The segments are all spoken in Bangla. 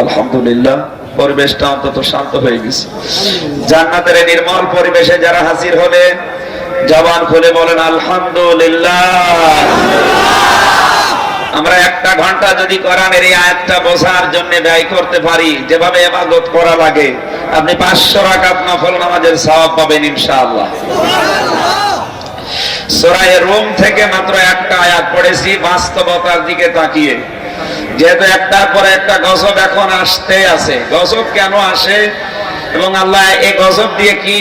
আলহামদুলিল্লাহ, পরিবেশটা অন্তত শান্ত হয়ে গেছে। জান্নাতের নির্মল পরিবেশে যারা হাজির হলেন, জবান খুলে বলেন আলহামদুলিল্লাহ। আমরা একটা ঘন্টা যদি কোরআনের এই আয়াতটা বোঝার জন্য ব্যয় করতে পারি, যেভাবে ইবাদত করা লাগে, আপনি 500 রাকাত নফল নামাজের সওয়াব পাবেন ইনশাআল্লাহ। সূরা রুম থেকে মাত্র একটা আয়াত পড়েছি বাস্তবতার দিকে তাকিয়ে, যেহেতু একটার পর একটা গজব এখন আসতে আছে। গজব কেন আসে এবং আল্লাহ এই গজব দিয়ে কি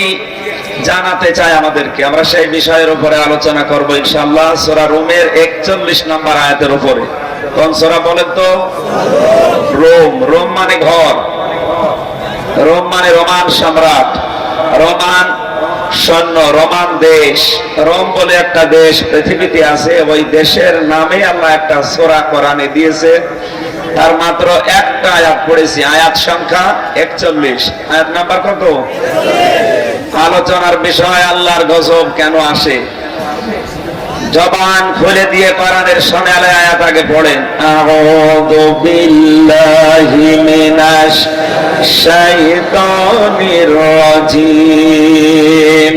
জানাতে চায় আমাদেরকে, আমরা সেই বিষয়ের উপরে আলোচনা করব ইনশাআল্লাহ। সূরা রুমের 41 নম্বর আয়াতের উপরে। কোন সূরা বলেন তো? রোম। রোম মানে ঘর, রোম মানে রোমান সম্রাট, রোমান সৈন্য, রোমান দেশ। রোম বলে একটা দেশ পৃথিবীতে আছে, ওই দেশের নামে আল্লাহ একটা সূরা কোরআনে দিয়েছে। তার মাত্র একটা আয়াত পড়েছি, আয়াত সংখ্যা 41। আয়াত নাম্বার কত? আলোচনার বিষয় আল্লাহর গজব কেন আসে। জবান খুলে দিয়ে কোরআনের সোনালী আয়াত আগে পড়েন। আউযু বিল্লাহি মিনাশ শাইতানির রাজিম।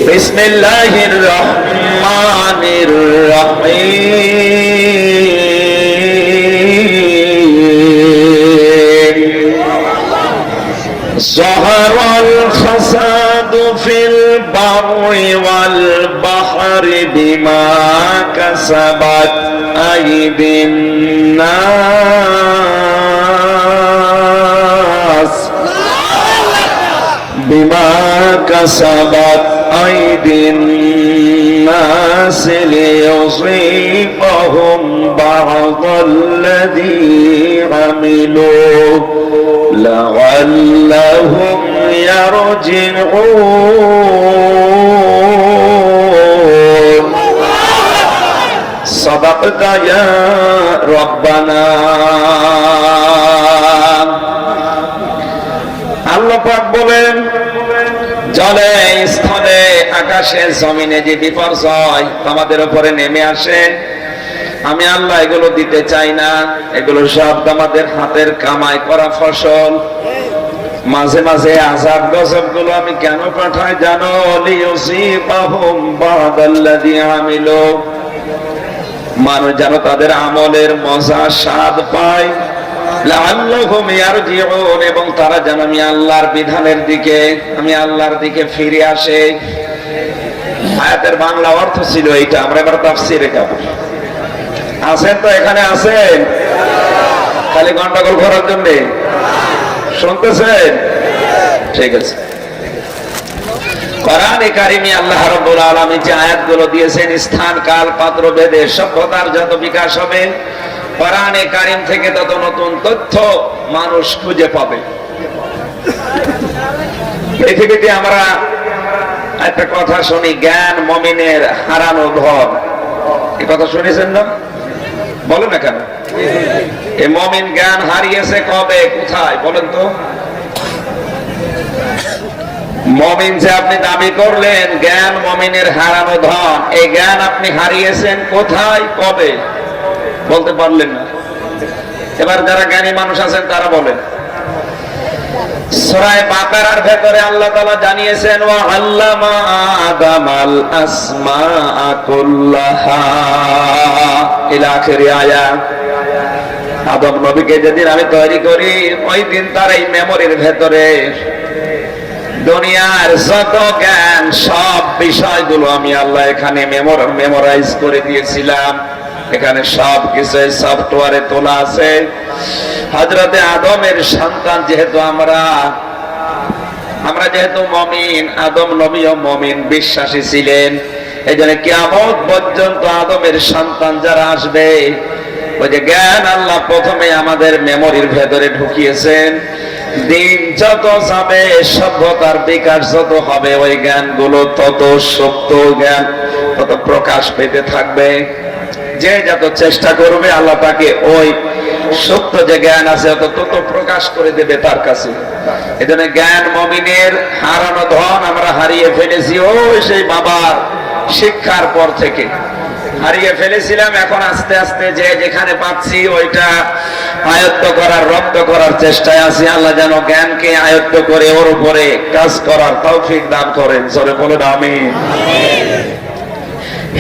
বিসমিল্লাহির রহমানির রহিম। যাহারাল ফাসাদু ফিল বাররি ওয়াল বাহরি বিমা কাসাবাত আইদিন নাস, বিমা কাসাবাত আইদিন নাস লিয়ুযীকাহুম বা'দাল্লাযী আমিলু লাআল্লাহুম ইয়ারজিউন। সাদাকতা ইয়া রাব্বানা। আল্লাহ পাক বলেন, জলে, স্থলে, আকাশে, জমিনে যে বিপর্যয় আমাদের উপরে নেমে আসে, আমি আল্লাহ এগুলো দিতে চাই না। এগুলো সব আমাদের হাতের কামাই করা ফসল। মাঝে মাঝে আযাব গজব গুলো আমি কেন পাঠাই জানো? লিয়ুযীকাহুম বা'দাল্লাযী আমিলু, মানুষ যেন তাদের আমলের মজা স্বাদ পায়। লাআল্লাহুম ইয়ারজিউন, এবং তারা যেন আমি আল্লাহর বিধানের দিকে, আমি আল্লাহর দিকে ফিরে আসে। আয়াতের বাংলা অর্থ ছিল এইটা। আমরা এবার তাফসীরে যাব। আছেন তো? এখানে আছেন? খালি গন্ডগোল করার জন্য শুনতেছেন? ঠিক আছে। কোরআনে কারিমে আল্লাহ রাব্বুল আলামিন যে আয়াতগুলো দিয়েছেন, স্থান কাল পাত্র ভেদে সভ্যতার যত বিকাশ হবে, কোরআনে কারিম থেকে তত নতুন তথ্য মানুষ খুঁজে পাবে। পৃথিবীতে আমরা একটা কথা শুনি, জ্ঞান মুমিনের হারানো ধন। এই কথা শুনেছেন না? বলো না কেন? এই মুমিন জ্ঞান হারিয়েছে কবে, কোথায় বলেন তো? মুমিন যে আপনি দাবি করলেন জ্ঞান মুমিনের হারানো ধন, এই জ্ঞান আপনি হারিয়েছেন কোথায়, কবে? বলতে পারলেন না। এবার যারা জ্ঞানী মানুষ আছেন তারা বলেন। সূরা বাকারার ভেতরে আল্লাহ তাআলা জানিয়েছেন, ওয়া আল্লামা আদামাল আসমাআ কুল্লাহা ইলা আখিরি আয়াত। আদম নবীকে যেদিন আমি তৈরি করি, ওই দিন তার এই মেমোরির ভেতরে দুনিয়ার যত জ্ঞান, সব বিষয়গুলো আমি আল্লাহ এখানে মেমোরাইজ করে দিয়েছিলাম। এখানে সব কিছু সফটওয়্যারে তোলা আছে। হযরতে আদমের সন্তান যেহেতু আমরা যেহেতু মুমিন, আদম নবীও মুমিন, বিশ্বাসী ছিলেন। এই জন্য কিয়ামত পর্যন্ত আদমের সন্তান যারা আসবে, ওই যে জ্ঞান আল্লাহ প্রথমে আমাদের মেমোরির ভেতরে ঢুকিয়েছেন। দিন যত যাবে, সভ্যতার বিকাশ যত হবে, ওই জ্ঞানগুলো তত সত্য জ্ঞান তত প্রকাশ পেতে থাকবে। যে যত চেষ্টা করবে আল্লাহ তাকে ওই সত্য যে জ্ঞান আছে তত প্রকাশ করে দেবে তার কাছে। এজন্য জ্ঞান মুমিনের হারানো ধন আমরা হারিয়ে ফেলেছি ওই সেই বাবার শিক্ষার পর থেকে। হারিয়ে ফেলেছিলাম, এখন আস্তে আস্তে যে যেখানে পাচ্ছি ওইটা আয়ত্ত করার, রপ্ত করার চেষ্টায় আছি। আল্লাহ যেন জ্ঞানকে আয়ত্ত করে ওর উপরে কাজ করার তৌফিক দান করেন। জোরে বলুন আমিন।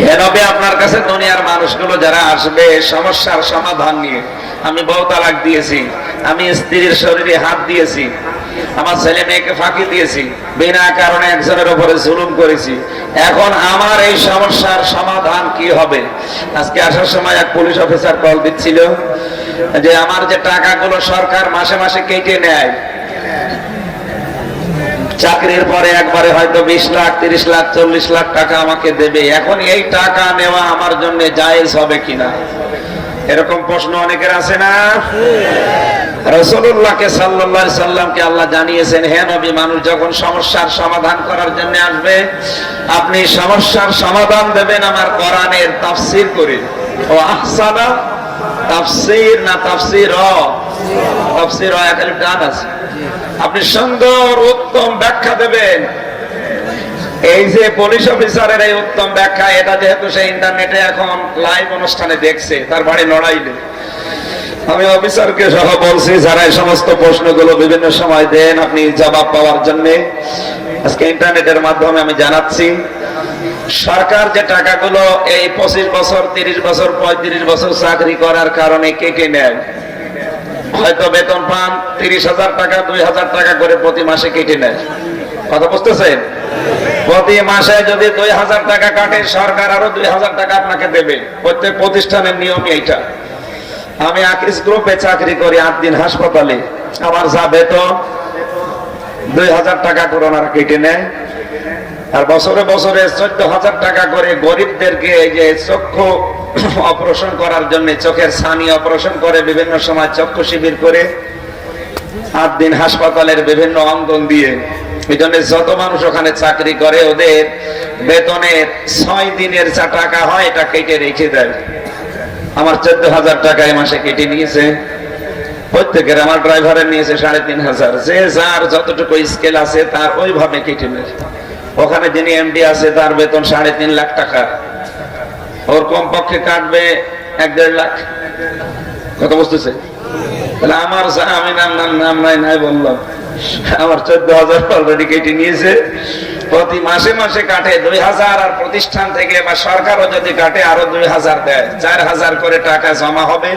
হে নবী, আপনার কাছে দুনিয়ার মানুষগুলো যারা আসবে সমস্যার সমাধান নিয়ে, আমি বউ তালাক দিয়েছি, আমি স্ত্রীর শরীরে হাত দিয়েছি, আমার ছেলে মেয়েকে ফাঁকি দিয়েছি, বিনা কারণে একজনের উপরে জুলুম করেছি, এখন আমার এই সমস্যার সমাধান কি হবে? আজকে আসার সময় এক পুলিশ অফিসার কল দিচ্ছিল যে আমার যে টাকাগুলো সরকার মাসে মাসে কেটে নেয়, চাকরির পরে একবারে হয়তো 20 লাখ, 30 লাখ, 40 লাখ টাকা আমাকে দেবে, এখন এই টাকা নেওয়া আমার জন্য জায়েজ হবে কিনা, এরকম প্রশ্ন অনেকের আছে না? রাসূলুল্লাহকে সাল্লাল্লাহু আলাইহি সাল্লামকে আল্লাহ জানিয়েছেন, হে নবী, মানুষ যখন সমস্যার সমাধান করার জন্য আসবে, আপনি সমস্যার সমাধান দেবেন আমার কোরআনের তাফসীর করে। ও আহসানা তাফসীর না তাফসীর, তাফসীর এখানে গান আছে, আপনি সুন্দর উত্তম ব্যাখ্যা দেবেন। এই যে পুলিশ অফিসারের এই উত্তম ব্যাখ্যা, এটা যেহেতু সে ইন্টারনেটে এখন লাইভ অনুষ্ঠানে দেখছে, তার বাড়ি লড়াইলে, আমি অফিসারকে সহ বলছি যারা এই সমস্ত প্রশ্নগুলো বিভিন্ন সময় দেন, আপনি জবাব পাওয়ার জন্য আজকে ইন্টারনেটের মাধ্যমে আমি জানাচ্ছি, সরকার যে টাকাগুলো এই 25 বছর, 30 বছর, 35 বছর চাকরি করার কারণে কেটে নেয়, হয়তো বেতন পান 30,000 টাকা, 2,000 টাকা করে প্রতি মাসে কেটে নেয়, কথা বুঝতেছেন? প্রতি মাসে যদি 2,000 টাকা কাটে, সরকার আরো 2,000 টাকা আপনাকে দেবে। প্রত্যেক প্রতিষ্ঠানের নিয়মই এইটা। আমি আকিস গ্রুপে চাকরি করি, 8 দিন হাসপাতালে, আমার যা বেতন 2,000 টাকা করে ওনারা কেটে নেয়, আর বছরে বছরে 14,000 টাকা করে গরিবদেরকে এই যে চক্ষু অপারেশন করার জন্য, চোখের ছানি অপারেশন করে, বিভিন্ন সময় চক্ষু শিবির করে, 8 দিন হাসপাতালের বিভিন্ন অঙ্গন দিয়ে, এই জন্য যত মানুষ ওখানে চাকরি করে ওদের বেতনের 6 দিনের যা টাকা হয় এটা কেটে রেখে দেয়। আমার 14,000 টাকা এই মাসে কেটে নিয়েছে, প্রত্যেকের, আমার ড্রাইভারের নিয়েছে 3,500, যে যার যতটুকু স্কেল আছে তার ওইভাবে কেটে নেয়। ওখানে যিনি এমডি আছে তার বেতন 3.5 লাখ টাকা, ওর কমপক্ষে কাটবে 1-1.5 লাখ, কথা বুঝতেছে? তাহলে আমার আমি নাম নাই বললাম, আমার 14,000 অলরেডি কেটে নিয়েছে, প্রতি মাসে মাসে কাটে 2,000, আর প্রতিষ্ঠান থেকে বা সরকারও যদি কাটে আরো 2,000 দেয়, 4,000 করে টাকা জমা হবে।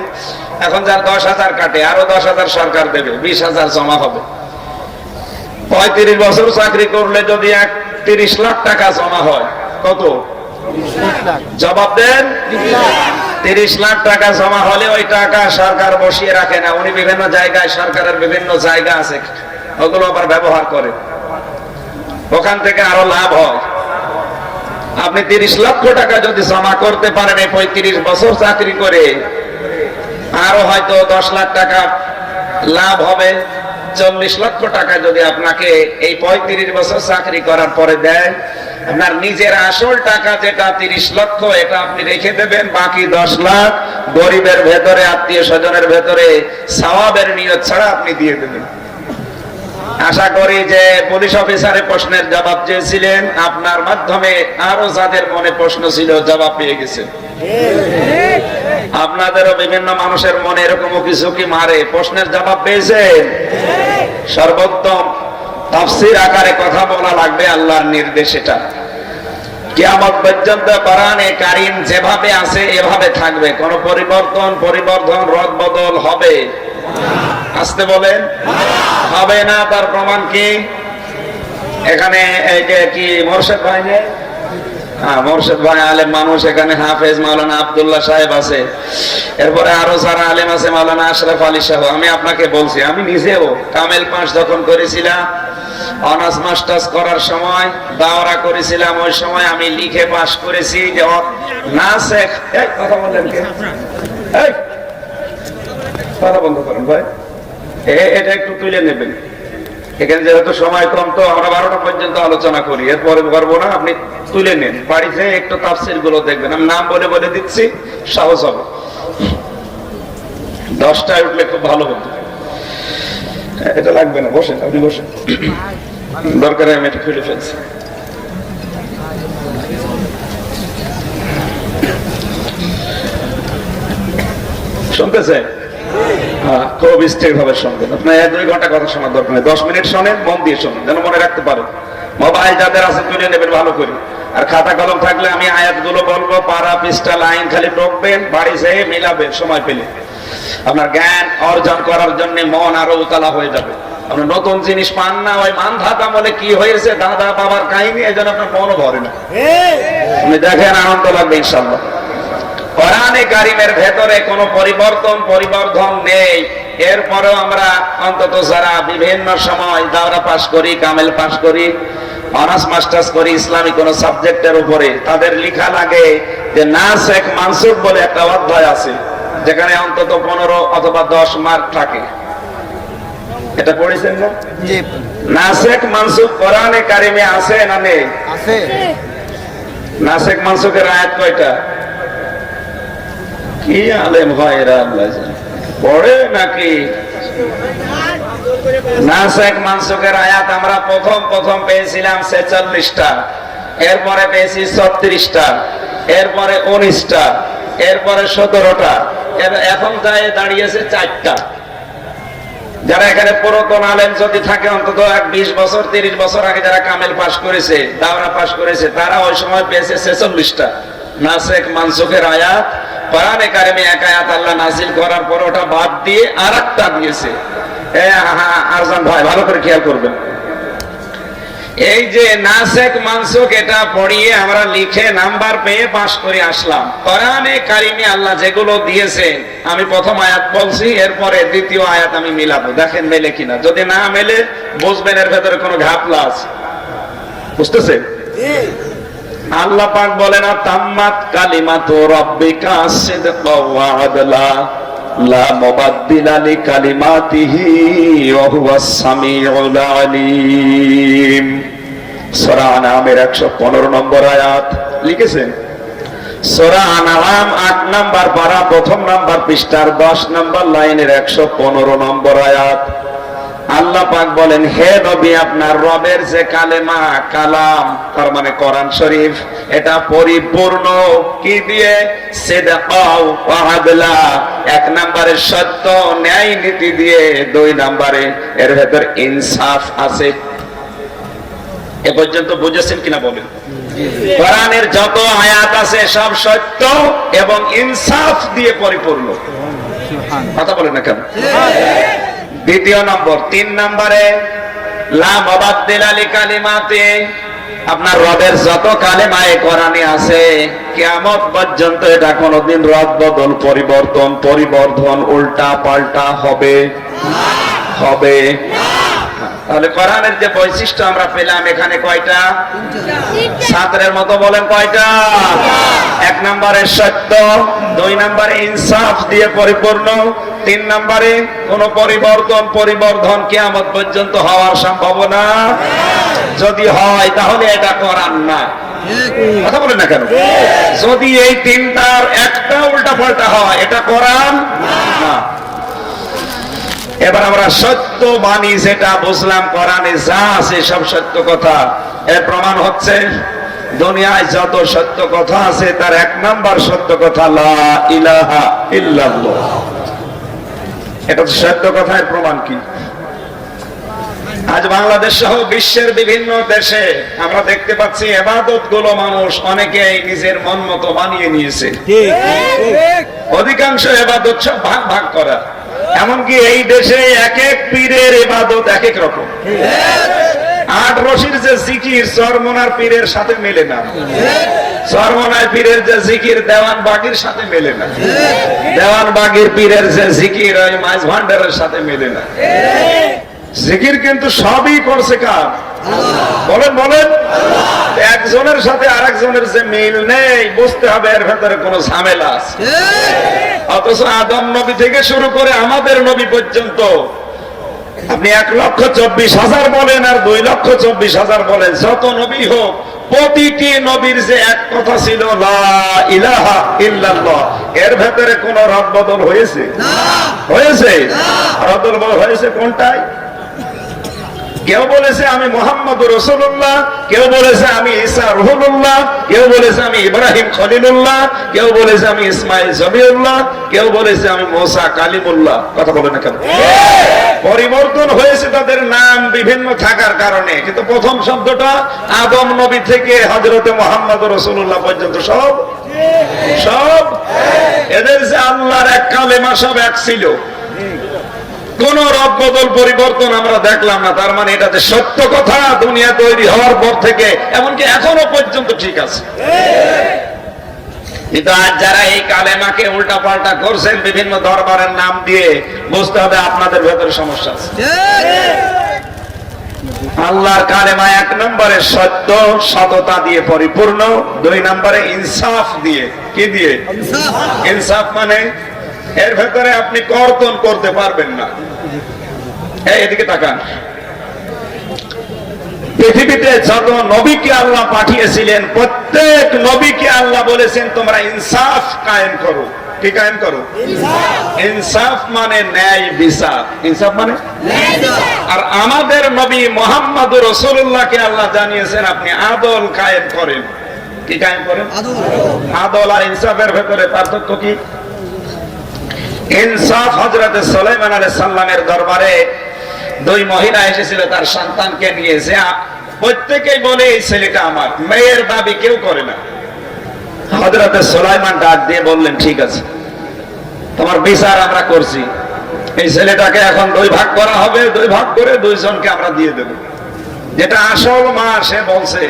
এখন যার 10,000 কাটে আরো 10,000 সরকার দেবে, 20,000 জমা হবে। 35 বছর চাকরি করলে যদি 30 লাখ টাকা জমা হয়, কত জবাব দেন? 30 লাখ টাকা জমা হলে ওই টাকা সরকার বসিয়ে রাখে না, উনি বিভিন্ন জায়গায়, সরকারের বিভিন্ন জায়গা আছে, ওগুলো আবার ব্যবহার করে, ওখান থেকে আরো লাভ হয়। আপনি 30 লক্ষ টাকা যদি জমা করতে পারেন এই 35 বছর চাকরি করে, আরো হয়তো 10 লাখ টাকা লাভ হবে। 40 লক্ষ টাকা যদি আপনাকে এই 35 বছর চাকরি করার পরে দেয়, আপনার নিজের আসল টাকা যেটা 30 লক্ষ, এটা আপনি রেখে দেবেন, বাকি 10 লাখ গরিবের ভেতরে, আত্মীয় স্বজনের ভেতরে সওয়াবের নিয়ত ছাড়া আপনি দিয়ে দেবেন। আশা করি যে পুলিশ অফিসারের প্রশ্নের জবাব চেয়েছিলেন, আপনার মাধ্যমে আরো যাদের মনে প্রশ্ন ছিল জবাব পেয়ে গেছে। আপনাদেরও বিভিন্ন মানুষের মনে এরকম কিছু কি মারে, প্রশ্নের জবাব পেয়েছেন। সর্বোত্তম তাফসীর আকারে কথা বলা লাগবে আল্লাহর নির্দেশ, এটা কিয়ামত পর্যন্ত কোরআনে কারীম যেভাবে আছে এভাবে থাকবে, কোনো পরিবর্তন রদ বদল হবে? আসতে বলেন, হবে না। তার প্রমাণ কি? এখানে এই যে কি মোরশেদ ভাই নেই? মোরশেদ ভাই আলেম মানুষ, এখানে হাফেজ মাওলানা আব্দুল্লাহ সাহেব আছে, এরপরে আরো যারা আলেম আছে, মাওলানা আশরাফ আলী সাহেব। আমি আপনাকে বলছি, আমি নিজেও কামেল পাস যখন করেছিলাম, অনার্স মাস্টার্স করার সময় দাওরা করেছিলাম, ওই সময় আমি লিখে পাস করেছি যে না শেখ, কথা বললেন কে? কথা বন্ধ করেন ভাই, এটা একটু তুলে নেবেন। এখানে যেহেতু সময় কম, তো আমরা 12টা পর্যন্ত আলোচনা করি, এরপরে করবো না। আপনি তুলে নেন, বাড়িতে একটু তাফসীর গুলো দেখবেন। আমি নাম বলে বলে দিচ্ছি, সাহস হবে। 10টায় উঠলে খুব ভালো হতো। এটা লাগবে না, বসেন, আপনি বসেন, দরকারে আমি এটা খুলে ফেলছি। শুনতেছেন? হ্যাঁ, খুব স্থির ভাবে শুনবেন। আপনার 1-2 ঘন্টা কথা শোনার দরকার নেই, 10 মিনিট শোনেন, মন দিয়ে শোনেন, যেন মনে রাখতে পারেন। মোবাইল যাদের আছে তুলে নেবেন ভালো করে, আর খাতা কলম থাকলে আমি আয়াতগুলো বলবো, পারা পৃষ্ঠা লাইন খালি টকবেন, বাড়ি যেয়ে মিলাবেন সময় পেলে। আপনার জ্ঞান অর্জন করার জন্য মন আরো উতলা হয়ে যাবে। আপনি নতুন জিনিস পান না, ওই মান ধাতা বলে কি হয়েছে দাদা বাবার কাহিনী, এই জন্য আপনার মনও ভরে না। আপনি দেখেন, আনন্দ লাগবে ইনশাল্লাহ। কোরআনে কারিমের ভেতরে কোনো পরিবর্ধন নেই। এরপরেও আমরা অন্তত যারা বিভিন্ন সময় দাওরা পাশ করি, কামেল পাশ করি, অনার্স মাস্টার্স করি ইসলামী কোন সাবজেক্টের উপরে, তাদের লেখা লাগে যে নাসেখ মানসুখ বলে একটা অধ্যায় আছে, যেখানে অন্তত 15 অথবা 10 মার্ক থাকে। এটা পড়েছেন না? নাসেখ মানসুখ কোরআনে কারিমে আছে না নেই? আছে। নাসেখ মানসুখের আয়াত কয়টা? কি আলেম ভাইরা আল্লাহ জানে, পড়ে নাকি? নাসেখ মানসুখের আয়াত আমরা প্রথম পেয়েছিলাম 46টা, এরপরে পেয়েছি 36টা, এরপরে 19টা, এরপরে 17টা, এখন দাঁড়িয়েছে 4টা। যারা এখানে পুরাতন আলেম যদি থাকে, অন্তত 20 বছর 30 বছর আগে যারা কামেল পাশ করেছে, দাওরা পাশ করেছে, তারা ওই সময় পেয়েছে 46টা নাসেখ মানসুখের আয়াত। কোরআনে কারিমে এক আয়াত আল্লাহ নাযিল করার পর ওটা বাদ দিয়ে আরেকটা দিয়েছে। আরজান ভাই ভালো করে খেয়াল করবেন, এই যে নাসেখ মানসুখ এটা পড়িয়ে আমরা লিখে নাম্বার পেয়ে পাশ করে আসলাম। কোরআনে কারিমে আল্লাহ যেগুলো দিয়েছেন, আমি প্রথম আয়াত বলছি, এরপরে দ্বিতীয় আয়াত আমি মিলাবো, দেখেন মেলে কিনা। যদি না মেলে বুঝবেন এর ভেতরে কোনো ঘাপলা আছে। বুঝতেছেন? আল্লাহ পাক বলেন, তাম্মাত কালিমাতু রাব্বিকা সিদকাও ওয়া আদলা লা মুবাদদিলা লিকালিমাতিহি ওয়া হুয়াস সামিউল আলিম। সূরা আনআমের 115 নম্বর আয়াত লিখেছেন। সূরা আনআম 8 নম্বর পারা, প্রথম নম্বর পৃষ্ঠার 10 নম্বর লাইনের 115 নম্বর আয়াত। আল্লাহ পাক বলেন, হে নবী, আপনার রবের যে কালেমা, কালাম, তার মানে কোরআন শরীফ, এটা পরিপূর্ণ কি দিয়ে? সিদকাও ওয়া আদলা, 1 নম্বরে সত্য ন্যায় নীতি দিয়ে, 2 নম্বরে এর ভেতর ইনসাফ আছে। এ পর্যন্ত বুঝেছেন কিনা বলেন? কোরআনের যত আয়াত আছে সব সত্য এবং ইনসাফ দিয়ে পরিপূর্ণ। কথা বলেন না কেন? দ্বিতীয় নম্বর, 3 নম্বরে লা মুবাদদিলা লিকালিমাতি, আপনার রবের যত কালেমায়ে কোরআনে আছে কিয়ামত পর্যন্ত এটা কোনোদিন রদ বদল, পরিবর্ধন, উল্টা পাল্টা হবে না। তাহলে কোরআনের যে বৈশিষ্ট্য আমরা পেলাম এখানে কয়টা? 7 মতো বলেন কয়টা? 1 নম্বরে সত্য, 2 নম্বরে ইনসাফ দিয়ে পরিপূর্ণ, 3 নম্বরে কোন পরিবর্ধন কিয়ামত পর্যন্ত হওয়ার সম্ভাবনা, যদি হয় তাহলে এটা কোরআন না। কথা বলেন না কেন? যদি এই 3টার একটা উল্টা পাল্টা হয়, এটা কোরআন না। এবার আমরা সত্য বাণী যেটা বুঝলাম, কোরআনে যা আছে সব সত্য কথা। এর প্রমাণ হচ্ছে দুনিয়ায় যত সত্য কথা আছে তার 1 নম্বর সত্য কথা লা ইলাহা ইল্লাল্লাহ। এটা সত্য কথার প্রমাণ কি? আজ বাংলাদেশ সহ বিশ্বের বিভিন্ন দেশে আমরা দেখতে পাচ্ছি ইবাদত গুলো মানুষ অনেকেই নিজের মন মতো বানিয়ে নিয়েছে। অধিকাংশ ইবাদত সব ভাগ করা। এমনকি এই দেশে এক এক পীরের ইবাদত এক এক রকম। 8 রশির যে জিকির চরমনার পীরের সাথে মেলে না, চরমনার পীরের যে জিকির দেওয়ান বাগির সাথে মেলে না, দেওয়ান বাগির পীরের যে জিকির ওই মাইজ ভান্ডারের সাথে মেলে না। জিকির কিন্তু সবই করছে কার? বলেন। একজনের সাথে আরেকজনের যে মিল নেই, বুঝতে হবে এর ভেতরে কোনো ঝামেলা আছে। অথচ আদম নবী থেকে শুরু করে আমাদের নবী পর্যন্ত আপনি 1,24,000 বলেন আর 2,24,000 বলেন, যত নবী হোক প্রতিটি নবীর যে এক কথা ছিল লা ইলাহা ইল্লাল্লাহ, এর ভেতরে কোন রদ বদল হয়েছে? রদ বদল হয়েছে কোনটায়? কেউ বলেছে আমি মুহাম্মদুর রাসূলুল্লাহ, কেউ বলেছে আমি ঈসা রুহুল্লাহ, কেউ বলেছে আমি ইব্রাহিম খলিলুল্লাহ, কেউ বলেছে আমি ইসমাইল জবিউল্লাহ, কেউ বলেছে আমি মুসা কালিমুল্লাহ। কথা বলে না কেন? পরিবর্তন হয়েছে তাদের নাম বিভিন্ন থাকার কারণে, কিন্তু প্রথম শব্দটা আদম নবী থেকে হযরতে মুহাম্মদুর রাসূলুল্লাহ পর্যন্ত সব সব এদের যে আল্লাহর এক কালেমা সব এক ছিল, কোন রদ বদল পরিবর্তন আমরা দেখলাম না। তার মানে এটা যে সত্য কথা, দুনিয়া তৈরি হওয়ার পর থেকে এমনকি এখনো পর্যন্ত ঠিক আছে। কিন্তু আজ যারা এই কালেমাকে উল্টা পাল্টা করছেন বিভিন্ন দরবারের নাম দিয়ে, বুঝতে হবে আপনাদের ভেতরে সমস্যা আছে। আল্লাহর কালেমা এক নম্বরে সত্য সততা দিয়ে পরিপূর্ণ, দুই নম্বরে ইনসাফ দিয়ে। কি দিয়ে? ইনসাফ মানে এর ভেতরে আপনি কর্তন করতে পারবেন না। এদিকে তাকান, পৃথিবীতে যত নবীকে আল্লাহ পাঠিয়েছিলেন প্রত্যেক নবীকে আল্লাহ বলেছেন তোমরা ইনসাফ কায়েম করো। কি কায়েম করো? ইনসাফ মানে ন্যায় বিচার। ইনসাফ মানে আর আমাদের নবী মুহাম্মদুর রাসূলুল্লাহকে আল্লাহ জানিয়েছেন আপনি আদল কায়েম করেন। কি কায়েম করেন? আদল আর ইনসাফের ভেতরে পার্থক্য কি? ইনসাফ হযরতে সুলাইমান আলাইহিস সালামের দরবারে দুই মহিলা এসেছিল তার সন্তানকে নিয়ে, যে প্রত্যেকেই বলে এই ছেলেটা আমার, মেয়ের দাবি কেউ করে না। হযরতে সুলাইমান ডাক দিয়ে বললেন ঠিক আছে, তোমার বিচার আমরা করছি, এই ছেলেটাকে এখন দুই ভাগ করা হবে, দুই ভাগ করে দুইজনকে আমরা দিয়ে দেব। যেটা আসল মা সে বলছে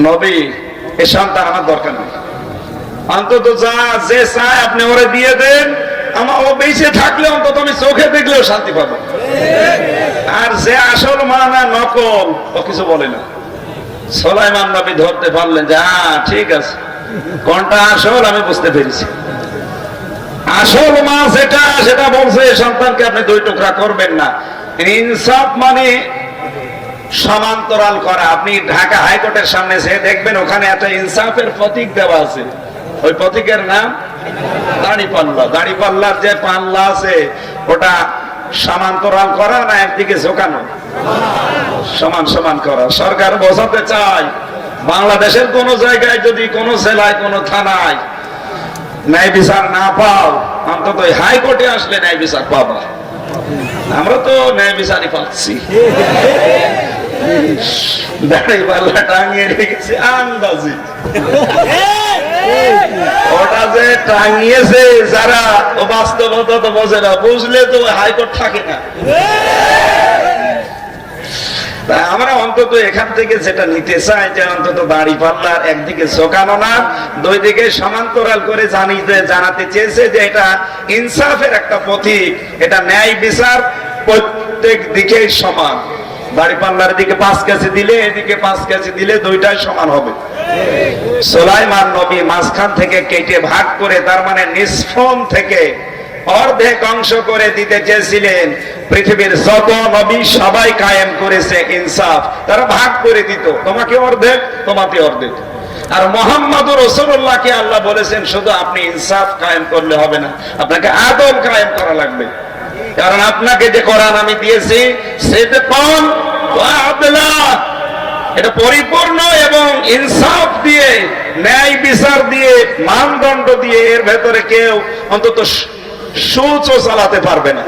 নবী এই সন্তান আমার দরকার নেই, অন্তত যা যে চায় আপনি ওরে দিয়ে দেন, আমার ও বেঁচে থাকলে অন্তত আমি চোখে দেখলেও শান্তি পাবো। আর যে আসল মা না নকল ও কিছু বলে না। সুলাইমান নবী ধরতে পারলেন যে হ্যাঁ ঠিক আছে, কোনটা আসল আমি বুঝতে পেরেছি। আসল মা যেটা সেটা বলছে সন্তানকে আপনি দুই টুকরা করবেন না। ইনসাফ মানে সমান্তরাল করা। আপনি ঢাকা হাইকোর্টের সামনে যে দেখবেন ওখানে একটা ইনসাফের প্রতীক দেওয়া আছে, ওই প্রতীকের নাম দাড়িপাল্লা। দাড়িপাল্লার যে পাল্লা আছে ওটা সমান্তরাল করা না একদিকে ঝোঁকানো? সমান সমান করা। সরকার বোঝাতে চায় বাংলাদেশের কোন জায়গায় যদি কোন জেলায় কোন থানায় ন্যায় বিচার না পাও, অন্তত হাইকোর্টে আসলে ন্যায় বিচার পাবা। আমরা তো ন্যায় বিচারই পাচ্ছি। দাড়িপাল্লা টাঙিয়ে রেখেছে আন্দাজি, ওটা যে টাঙিয়েছে যারা বাস্তবতা তো বোঝে না, বুঝলে তো হাইকোর্ট থাকে না। আমরা অন্তত এখান থেকে যেটা নিতে চাই যে অন্তত দাড়িপাল্লার একদিকে ঝোঁকানো না, দুই দিকে সমান্তরাল করে জানাতে চেয়েছে যে এটা ইনসাফের একটা প্রতীক, এটা ন্যায় বিচার প্রত্যেক দিকে সমান। দাড়িপাল্লার দিকে 5 কেজি দিলে এদিকে 5 কেজি দিলে দুইটাই সমান হবে। সুলাইমান নবী মাঝখান থেকে কেটে ভাগ করে, তার মানে নিষ্ফল থেকে অর্ধেক অংশ করে দিতে চেয়েছিলেন। পৃথিবীর যত নবী সবাই কায়েম করেছে ইনসাফ, তারা ভাগ করে দিত, তোমাকে অর্ধেক তোমাকে অর্ধেক। আর মুহাম্মদুর রাসূলুল্লাহকে আল্লাহ বলেছেন শুধু আপনি ইনসাফ কায়েম করলে হবে না, আপনাকে আদল কায়েম করা লাগবে। কারণ আপনাকে যে কোরআন আমি দিয়েছি সেটা কোন আদলা, এটা পরিপূর্ণ এবং ইনসাফ দিয়ে ন্যায় বিচার দিয়ে মানদণ্ড দিয়ে এর ভেতরে কেউ অন্তত সুচও চালাতে পারবে না।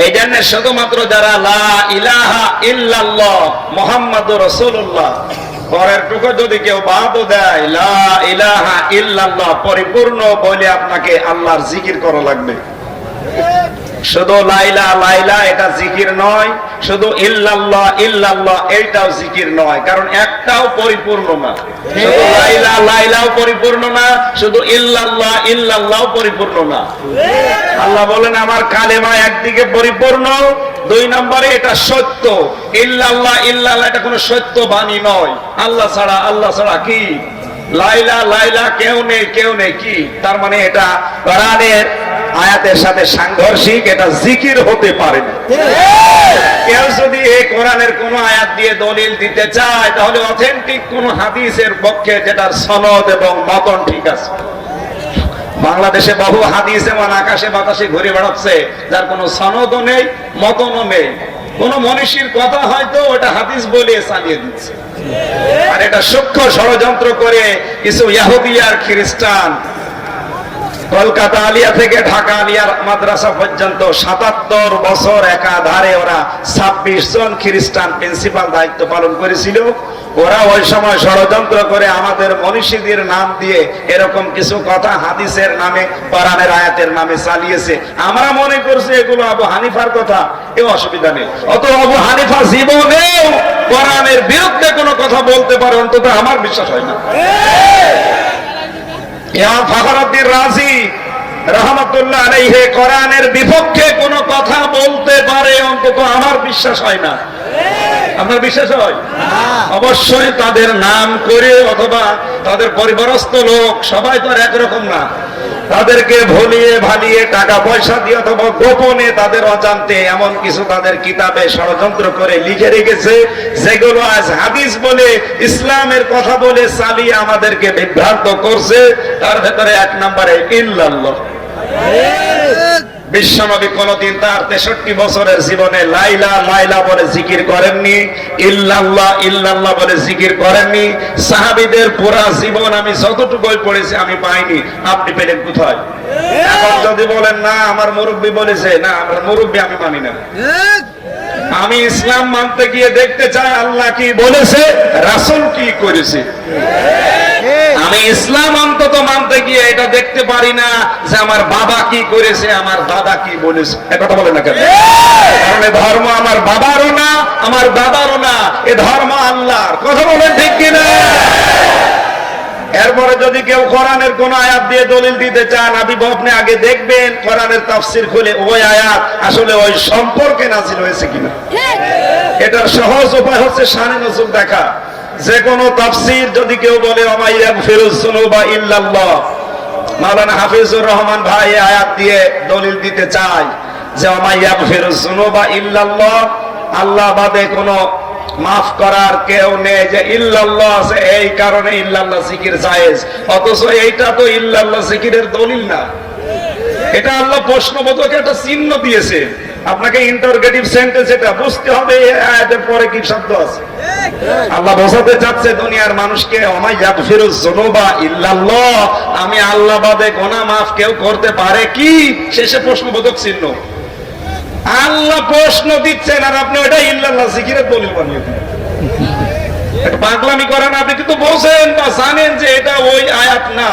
এই জন্য শুধুমাত্র যারা লা ইলাহা ইল্লাল্লাহ মুহাম্মাদুর রাসূলুল্লাহ পরের টুকু যদি কেউ বাদও দেয়, লা ইলাহা ইল্লাল্লাহ পরিপূর্ণ বলে আপনাকে আল্লাহর জিকির করা লাগবে। শুধু লাইলা লাইলা এটা জিকির নয়, শুধু ইল্লাল্লাহ ইল্লাল্লাহ এইটাও জিকির নয়, কারণ একটাও পরিপূর্ণ না। শুধু লাইলা লাইলাও পরিপূর্ণ না, শুধু ইল্লাল্লাহ ইল্লাল্লাহ পরিপূর্ণ না। আল্লাহ বলেন আমার কালেমা একদিকে পরিপূর্ণ, দুই নম্বরে এটা সত্য। ইল্লাল্লাহ ইল্লাল্লাহ এটা কোনো সত্য বাণী নয়, আল্লাহ ছাড়া আল্লাহ ছাড়া কি লাইলা লাইলা কেউ নেই কেউ নেই কি, তার মানে এটা কোরআনের আয়াতের সাথে সাংঘর্ষিক, এটা জিকির হতে পারে না। কেউ যদি এই কোরআনের কোন আয়াত দিয়ে দলিল দিতে চায় তাহলে অথেন্টিক কোন হাদিসের পক্ষে যেটার সনদ এবং মতন ঠিক আছে, বাংলাদেশে বহু হাদিস এমন আকাশে বাতাসে ঘুরে বেড়াচ্ছে, যার কোনো সনদও নেই, মতনও নেই। কোন মনীষীর কথা হয়তো ওটা হাদিস বলে চালিয়ে দিচ্ছে। আর এটা সূক্ষ্ম ষড়যন্ত্র করে কিছু ইহুদি আর খ্রিস্টান কলকাতা আলিয়া থেকে ঢাকা আলিয়া মাদ্রাসা পর্যন্ত ৭৭ বছর একাধারে ওরা ২৬ জন খ্রিস্টান প্রিন্সিপাল দায়িত্ব পালন করেছিল। ওরা ওই সময় ষড়যন্ত্র করে আমাদের মনীষীদের নাম দিয়ে এরকম কিছু কথা হাদিসের নামে, কোরআনের আয়াতের নামে চালিয়েছে। আমরা মনে করছি এগুলো আবু হানিফার কথা, এও অসুবিধা নেই। অত আবু হানিফা জীবনেও কোরআনের বিরুদ্ধে কোনো কথা বলতে পারে, অন্তত আমার বিশ্বাস হয় না। ইমাম ফখরুদ্দিন রাজি রহমাতুল্লাহ আলাইহি কোরআনের বিপক্ষে কোনো কথা বলতে পারে, অন্তত আমার বিশ্বাস হয় না। আপনার বিশ্বাস হয়? অবশ্যই তাদের নাম করে অথবা তাদের পরিবারস্থ লোক সবাই তো আর একরকম না। তাদেরকে ভুলিয়ে ভালিয়ে টাকা পয়সা দিয়ে অথবা গোপনে তাদের অজান্তে এমন কিছু তাদের কিতাবে ষড়যন্ত্র করে লিখে রেখেছে, যেগুলো আজ হাদিস বলে ইসলামের কথা বলে চালিয়ে আমাদেরকে বিভ্রান্ত করছে। তার ভেতরে ১ নম্বরে ইল্লাল্লাহ। বিশ্বনবী কোনদিন তার ৬৩ বছরের জীবনে লাইলা লাইলা বলে জিকির করেননি, ইল্লাল্লাহ ইল্লাল্লাহ বলে জিকির করেননি। সাহাবীদের পুরা জীবন আমি যতটুকুই পড়েছি আমি পাইনি। আপনি পেলেন কোথায়? এখন যদি বলেন না আমার মুরব্বী বলেছে, না আমার মুরব্বী আমি মানি না। আমি ইসলাম মানতে গিয়ে দেখতে চাই আল্লাহ কি বলেছে, রাসূল কি করেছে। আমি ইসলাম অন্তত মানতে গিয়ে এটা দেখতে পারি না যে আমার বাবা কি করেছে, আমার দাদা কি বলেছে। কথা বলে না কেন? কারণ এ ধর্ম আমার বাবারও না, আমার দাদারও না, এ ধর্ম আল্লাহর। কথা বলেন ঠিক কিনা? এরপরে যদি কেউ কোরআনের কোন আয়াত দিয়ে দলিল দিতে চান, আপনি আগে দেখবেন কোরআনের তাফসীর খুলে ওই আয়াত আসলে ওই সম্পর্কে নাযিল হয়েছে কিনা। এটার সহজ উপায় হচ্ছে শানে নজুল দেখা। যে কোনো তাফসীর যদি কেউ বলে ওয়ামাইয়াগফিরুয যুনুবা ইল্লাল্লাহ, মাওলানা হাফিজুর রহমান ভাই আয়াত দিয়ে দলিল দিতে চায় যে ওয়ামাইয়াগফিরুয যুনুবা ইল্লাল্লাহ, আল্লাহ বাদে কোনো মাফ করার কেউ নেই, যে ইল্লাল্লাহ আছে এই কারণে ইল্লাল্লাহ জিকির জায়েজ। অথচ এইটা তো ইল্লাল্লাহ জিকিরের দলিল না, এটা আল্লাহ প্রশ্নবোধক একটা চিহ্ন দিয়েছে। আপনাকে ইন্টারোগেটিভ সেন্টেন্স এটা বুঝতে হবে এই আয়াতের পরে কি শব্দ আছে। আল্লাহ বোঝাতে চাচ্ছে দুনিয়ার মানুষকে ওয়ামাইয়াগফিরুয যুনুবা ইল্লাল্লাহ, আমি আল্লাহ বাদে গুনাহ মাফ কেউ করতে পারে কি, শেষে প্রশ্নবোধক চিহ্ন। আল্লাহ প্রশ্ন দিচ্ছেন আর আপনি ওটা ইল্লাল্লাহ জিকিরের দলিল বানিয়ে দিন। পাগলামি করেন আপনি, কিন্তু বোঝেন বা জানেন যে এটা ওই আয়াত না।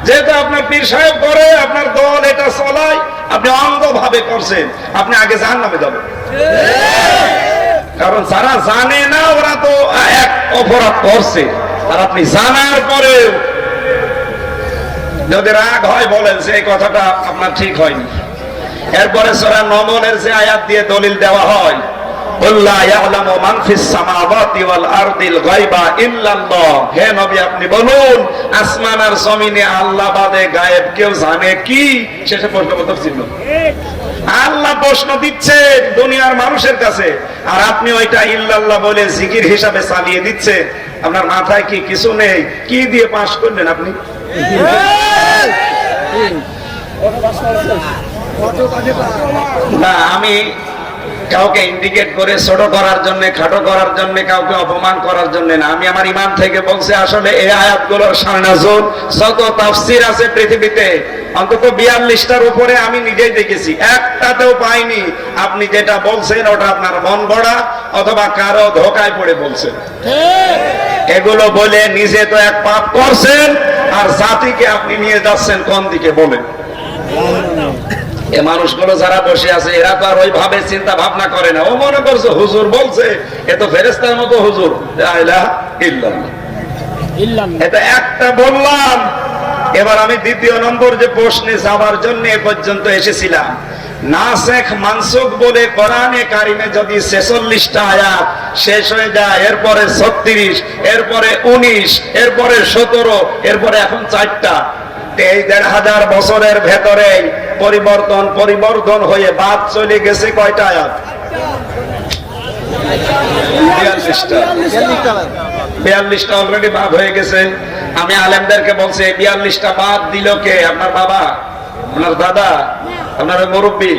যেটা আপনার পীর সাহেব করে, আপনার দল এটা চলায়, আপনি অন্ধভাবে করছেন, আপনি আগে জাহান্নামে যাবেন। কারণ যারা জানে না ওরা তো এক অপরাধ করছে, আর আপনি জানার পরে যদি রাগ হয় বলেন যে এই কথাটা আপনার ঠিক হয়নি। এরপরে সূরা নমলের যে আয়াত দিয়ে দলিল দেওয়া হয়, আল্লাহ ইয়ালামু মান ফিস সামাওয়াতি ওয়াল আরদিল গায়বা ইল্লাল্লাহ, হে নবী আপনি বলুন আসমান আর জমিনে আল্লাহ বাদে গায়েব কেউ জানে কি। শেষে প্রশ্নবোধক চিহ্ন। আল্লাহ প্রশ্ন দিচ্ছেন দুনিয়ার মানুষের কাছে, আর আপনি ওইটা ইল্লাল্লাহ বলে জিকির হিসাবে চালিয়ে দিচ্ছেন। আপনার মাথায় কি কিছু নেই? কি দিয়ে পাস করলেন আপনি? না, আমি কাউকে ইন্ডিকেট করে ছোট করার জন্য, খাটো করার জন্য, কাউকে অপমান করার জন্য না। আমি আমার ইমান থেকে বলছি আসলে এই আয়াতগুলোর শানাজুল যত তাফসীর আছে পৃথিবীতে অন্তত 42টার উপরে আমি নিজেই দেখেছি, একটাতেও পাইনি আপনি যেটা বলছেন ওটা আপনার মন গড়া অথবা কারো ধোকায় পড়ে বলছেন। এগুলো বলে নিজে তো এক পাপ করছেন, আর জাতিকে আপনি নিয়ে যাচ্ছেন কোন দিকে বলেন। এ মানুষগুলো যারা বসে আছে এরা তো আর ওইভাবে চিন্তা ভাবনা করে না। ও মনে করছে হুজুর বলছে, এ তো ফেরেশতার মতো হুজুর। লা ইলাহা ইল্লাল্লাহ, এটা একটা বললাম। এবার আমি দ্বিতীয় নম্বর যে প্রশ্নে যাবার জন্য এ পর্যন্ত এসেছিলাম, নাসেখ মানসুখ বলে কোরআনে কারিমে যদি 46টা আয়াত শেষ হয়ে যায়, এরপরে 36, এরপরে 19, এরপরে 17, এরপরে এখন 4টা, এই 1500 বছরের ভেতরে পরিবর্তন হয়ে বাদ চলে গেছে কয়টা আয়াত? 42টা। 42টা অলরেডি বাদ হয়ে গেছে। আমি আলেমদেরকে বলছি 42টা বাদ দিল কে? আপনার বাবা, আপনার দাদা, আপনার মুরব্বী।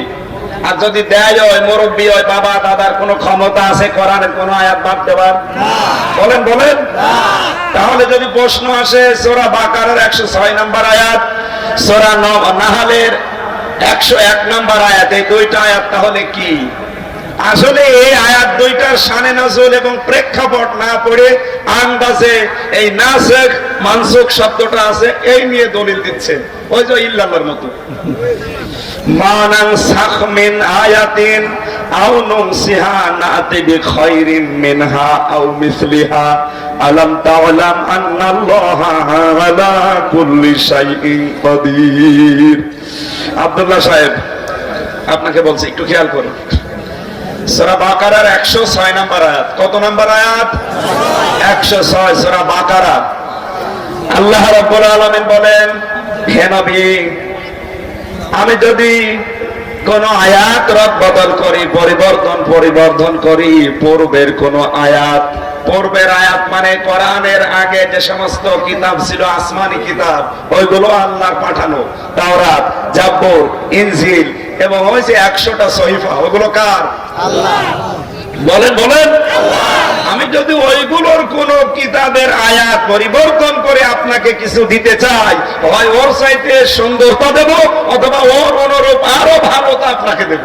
আর যদি দেয় ওই মুরব্বী, ওই বাবা দাদার কোন ক্ষমতা আছে কোরআনের কোন আয়াত বাদ দেওয়ার? বলেন বলেন। তাহলে যদি প্রশ্ন আসে সূরা বাকারার 106 নম্বর আয়াত, সূরা নাহলের 101 নম্বর আয়াত, এই দুইটা আয়াত তাহলে কি? আসলে এই আয়াত দুইটার শানে নজুল এবং প্রেক্ষাপট না পড়ে আন্দাজে এই নাসিখ মানসুখ শব্দটা আছে এই নিয়ে দলিল দিচ্ছে। ওই যে ইল্লাল্লাহর মতো, মানান সাখ মিন আয়াতিন আও নুনসিহা নাতি বিখাইরিন মিনহা আও মিসলিহা আলাম তা'লাম আন্নাল্লাহা আলা কুল্লি শাইইন কাদির। আব্দুল্লাহ সাহেব, আপনাকে বলছি একটু খেয়াল করুন। সূরা বাকারার 106 নম্বর আয়াত। কত নম্বর আয়াত? 106 সূরা বাকারা। আল্লাহ রাব্বুল আলামিন বলেন, হে নবী, আমি যদি কোন আয়াত রদবদল করি, পরিবর্তন করি পূর্বের কোন আয়াত, পূর্বের আয়াত মানে কোরআনের আগে যে সমস্ত কিতাব ছিল, আসমানি কিতাব, ওইগুলো আল্লাহর পাঠানো, তাওরাত, জাবুর, ইনজিল এবং ওই যে 100টা সহিফা, ওগুলো কার? আল্লাহ। বলেন বলেন। আমি যদি ওইগুলোর কোন কিতাবের আয়াত পরিবর্তন করে আপনাকে কিছু দিতে চাই, হয় ওর চাইতে সুন্দরতা দেব অথবা ওর অনুরূপ আরো ভালোতা আপনাকে দেব।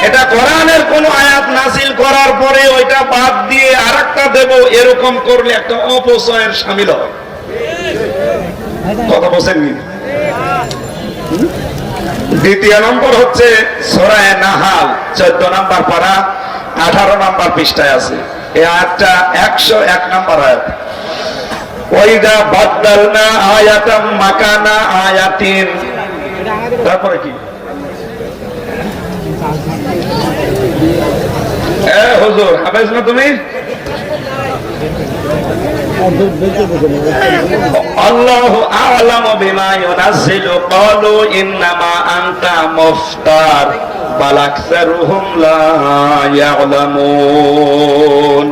এটা কোরআনের কোন আয়াত নাযিল করার পরে ওইটা বাদ দিয়ে আরেকটা দেব, এরকম করলে একটা অপচয়ের শামিল হয়। কথা বলেননি? দ্বিতীয় নম্বর হচ্ছে সূরা নাহাল 14 নম্বর পারা 18 নম্বর পৃষ্ঠায় আছে। এই আয়াতটা 101 নম্বর আয়াত। ওয়াইদা বাদদালনা আয়াতাম মাকানা আয়াতিন। তারপরে কি? হুজুর হাফেজ না তুমি? আল্লাহু আ'লামু বিমা ইউনাজ্জিলু ক্বালু ইন্নামা আনতা মুফতার বাল আকসারুহুম লা ইয়ালামুন।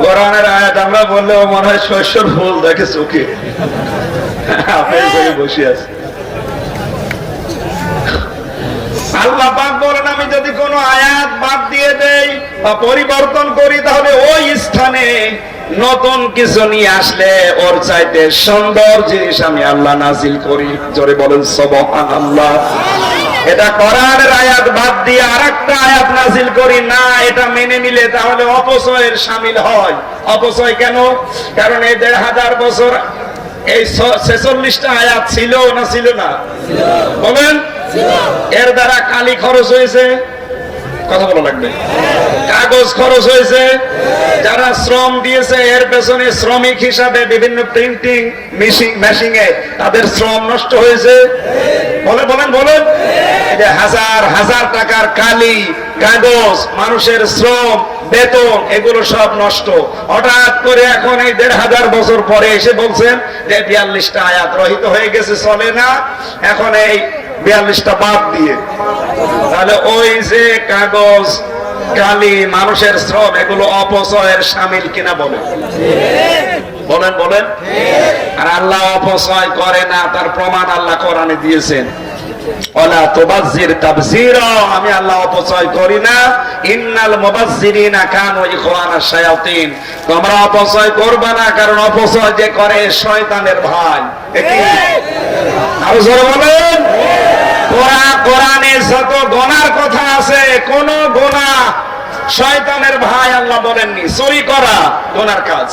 কোরআনের আয়াত আমরা বললেও মনে হয় শস্যের ফুল দেখে চোখে। আপনি বসে আছে। আল্লাহ পাক বলেন, আমি যদি কোনো আয়াত বাদ দিয়ে দেই বা পরিবর্তন করি, তাহলে ওই স্থানে নতুন কিছু নিয়ে আসলে ওর চাইতে সুন্দর জিনিস আমি আল্লাহ নাযিল করি। জোরে বলেন সুবহানাল্লাহ। এটা কোরআনের আয়াত বাদ দিয়ে আরেকটা আয়াত নাযিল করি না, এটা মেনে নিলে তাহলে অপচয়ের শামিল হয়। অপচয় কেন? কারণ এই 1500 বছর এই 46টা আয়াত ছিল না ছিল না? বলেন। এর দ্বারা কালি খরচ হয়েছে, কথা বলা লাগবে, কাগজ খরচ হয়েছে, যারা শ্রম দিয়েছে এর পেছনে শ্রমিক হিসাবে বিভিন্ন প্রিন্টিং মেশিনে তাদের শ্রম নষ্ট হয়েছে। বলে বলেন বলেন। যে হাজার হাজার টাকার কালি, কাগজ, মানুষের শ্রম, বেতন, এগুলো সব নষ্ট। হঠাৎ করে এখন এই 1500 বছর পরে এসে বলছেন যে 42টা আয়াত রহিত হয়ে গেছে, চলে না, এখন এই 42টা বাদ দিয়ে। তাহলে ওই যে কাগজ, কালি, মানুষের শ্রম, এগুলো অপচয়ের শামিল কিনা বলেন? বলেন বলেন। আর আল্লাহ অপচয় করে না, তার প্রমাণ আল্লাহ কোরআনে দিয়েছেন। ওয়ালা তুবাজ্জির তাবযীরা, আমি আল্লাহ অপচয় করি না। ইন্নাল মুবাজ্জিরিনা কানু ইখওয়ানাশ শায়াতিন, তোমরা অপচয় করবে না, কারণ অপচয় যে করে শয়তানের ভাই। আর জোরে বলেন। কোরআনে যত গুনার কথা আছে, কোন গুনাহ শয়তানের ভাই আল্লাহ বলেননি। চুরি করা গুনার কাজ,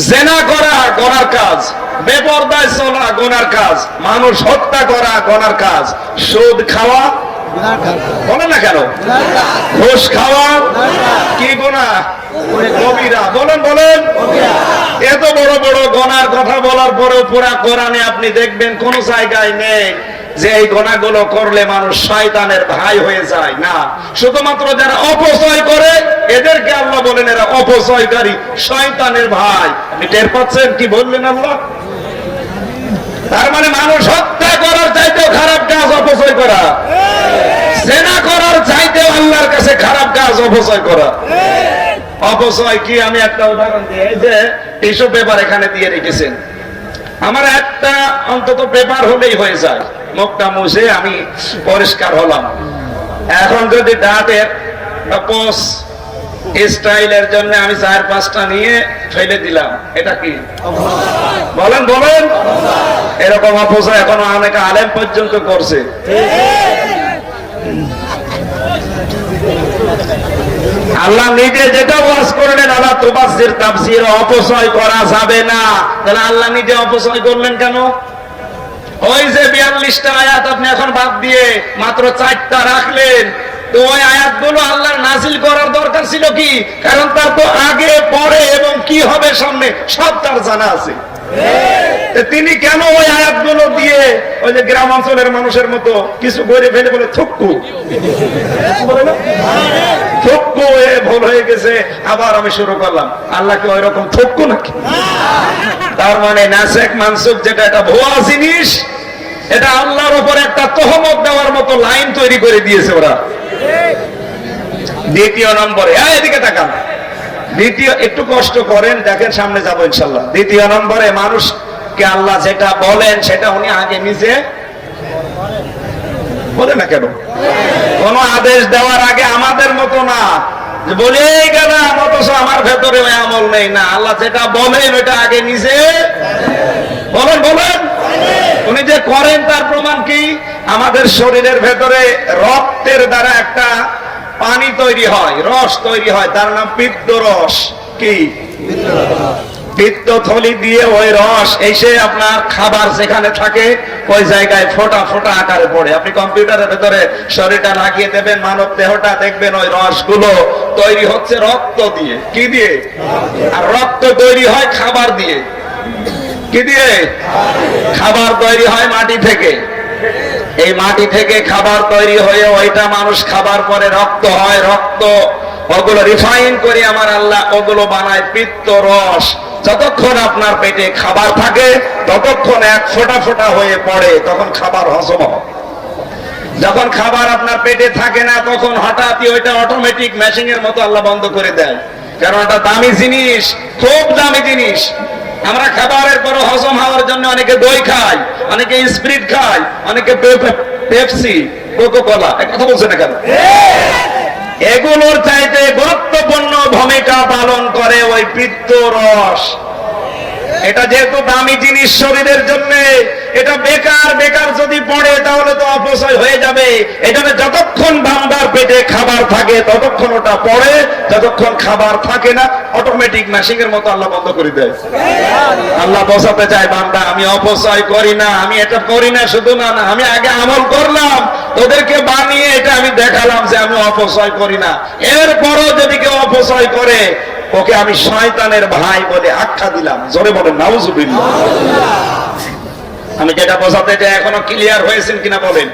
জেনা করা গুনার কাজ, বেপরদায় চলা গুনার কাজ, মানুষ হত্যা করা গুনার কাজ, সুদ খাওয়া বলে না কেন, ঘুষ খাওয়া কি গুনাহ? কবিরা। বলেন বলেন। এত বড় বড় গুনার কথা বলার পরেও পুরা কোরআনে আপনি দেখবেন কোন জায়গায় নেই যে এই গুনাহগুলো করলে মানুষ শয়তানের ভাই হয়ে যায়। না, শুধুমাত্র যারা অপচয় করে এদেরকে আল্লাহ বলেন এরা অপচয়কারী, শয়তানের ভাই। আপনি টের পাচ্ছেন কি বললেন আল্লাহ? তার মানে মানুষ হত্যা করার চাইতেও খারাপ কাজ অপচয় করা, জেনা করার চাইতেও আল্লাহর কাছে খারাপ কাজ অপচয় করা। অপচয় কি আমি একটা উদাহরণ দিই, এই যে টিস্যু পেপার এখানে দিয়ে রেখেছেন, আমার একটা অন্তত পেপার হলেই হয়ে যায়, মুখটা মুছে আমি পরিষ্কার হলাম। এখন যদি দাঁতের পোষ স্টাইলের জন্য আমি 4-5টা নিয়ে ফেলে দিলাম, এটা কি বলেন বলেন? এরকম অপচয় এখনো অনেক আলেম পর্যন্ত করছে। আল্লাহ নিজে যেটা ওয়াজ করলেন, আল্লাহ তুবাসসির তাফসীর, অপচয় করা যাবে না। তাহলে আল্লাহ নিজে অপচয় করলেন কেন? ওই যে 42টা আয়াত আপনি এখন বাদ দিয়ে মাত্র 4টা রাখলেন, তো ওই আয়াতগুলো আল্লাহর নাযিল করার দরকার ছিল কি? কারণ তার তো আগে পরে এবং কি হবে সামনে সব তার জানা আছে। তিনি কেন ওই আয়াতগুলো দিয়ে ওই যে গ্রাম অঞ্চলের মানুষের মতো কিছু করে ফেলে বলে থুক্কু থুক্কু ভুল হয়ে গেছে, আবার আমি শুরু করলাম। আল্লাহ কি ওই রকম থুক্কু নাকি? তার মানে নাসেখ মানসুখ যেটা, এটা ভুয়া জিনিস, এটা আল্লাহর উপর একটা তহমত দেওয়ার মতো লাইন তৈরি করে দিয়েছে ওরা। দ্বিতীয় নম্বরে, এদিকে তাকান, দ্বিতীয় একটু কষ্ট করেন, দেখেন সামনে যাবো ইনশাল্লাহ। দ্বিতীয় নম্বরে, মানুষকে আল্লাহ যেটা বলেন সেটা উনি আগে নিজে বলে না কেন? কোন আদেশ দেওয়ার আগে আমাদের মতো না বলেই গেলাম অথচ আমার ভেতরে ওই আমল নেই, না, আল্লাহ যেটা বলেন ওইটা আগে নিজে বলেন বলেন। উনি যে করেন তার প্রমাণ কি? আমাদের শরীরের ভেতরে রক্তের দ্বারা একটা পানি তৈরি হয়, রস তৈরি হয়, তার নাম পিত্ত রস। কি? পিত্তথলি দিয়ে ওই রস এসে আপনার খাবার যেখানে থাকে ওই জায়গায় ফোঁটা ফোঁটা আকারে পড়ে। আপনি কম্পিউটারের ভেতরে শরীরটা লাগিয়ে দেবেন, মানব দেহটা, দেখবেন ওই রসগুলো তৈরি হচ্ছে রক্ত দিয়ে। কি দিয়ে? আর রক্ত তৈরি হয় খাবার দিয়ে। কি দিয়ে? খাবার তৈরি হয় মাটি থেকে। এই মাটি থেকে খাবার তৈরি হয়ে ওইটা মানুষ খাবার পরে রক্ত হয়, রক্ত ওগুলো রিফাইন করে আমার আল্লাহ ওগুলো বানায় পিত্ত রস। যতক্ষণ আপনার পেটে খাবার থাকে ততক্ষণ এক ফোঁটা ফোঁটা হয়ে পড়ে, তখন খাবার হজম হয়। যখন খাবার আপনার পেটে থাকে না তখন হঠাৎই ওইটা অটোমেটিক মেশিন এর মতো আল্লাহ বন্ধ করে দেয়, কারণ এটা দামি জিনিস, খুব দামি জিনিস। আমরা খাবারের পর হজম হওয়ার জন্য অনেকে দই খায়, অনেকে স্প্রিট খায়, অনেকে পেপসি, কোকা কোলা। কথা বলছে না কেন? এগুলোর চাইতে গুরুত্বপূর্ণ ভূমিকা পালন করে ওই পিত্ত রস। এটা যেহেতু দামি জিনিস শরীরের জন্য, এটা বেকার বেকার যদি পড়ে তাহলে তো অপচয় হয়ে যাবে। এই জন্য যতক্ষণ বান্দার পেটে খাবার থাকে ততক্ষণ ওটা পড়ে, যতক্ষণ খাবার থাকে না অটোমেটিক মেশিনের মতো আল্লাহ বন্ধ করে দেয়। আল্লাহ বোঝাতে চায়, বান্দা আমি অপচয় করি না, আমি এটা করি না শুধু না, আমি আগে আমল করলাম, তোদেরকে বানিয়ে এটা আমি দেখালাম যে আমি অপচয় করি না। এরপরও যদি কেউ অপচয় করে ওকে আমি শয়তানের ভাই বলে আখ্যা দিলাম। জোরে বলেন নাউজুবিল্লাহ। আমি যেটা বোঝাতে চাই এখনো ক্লিয়ার হয়েছেন কিনা বলেন?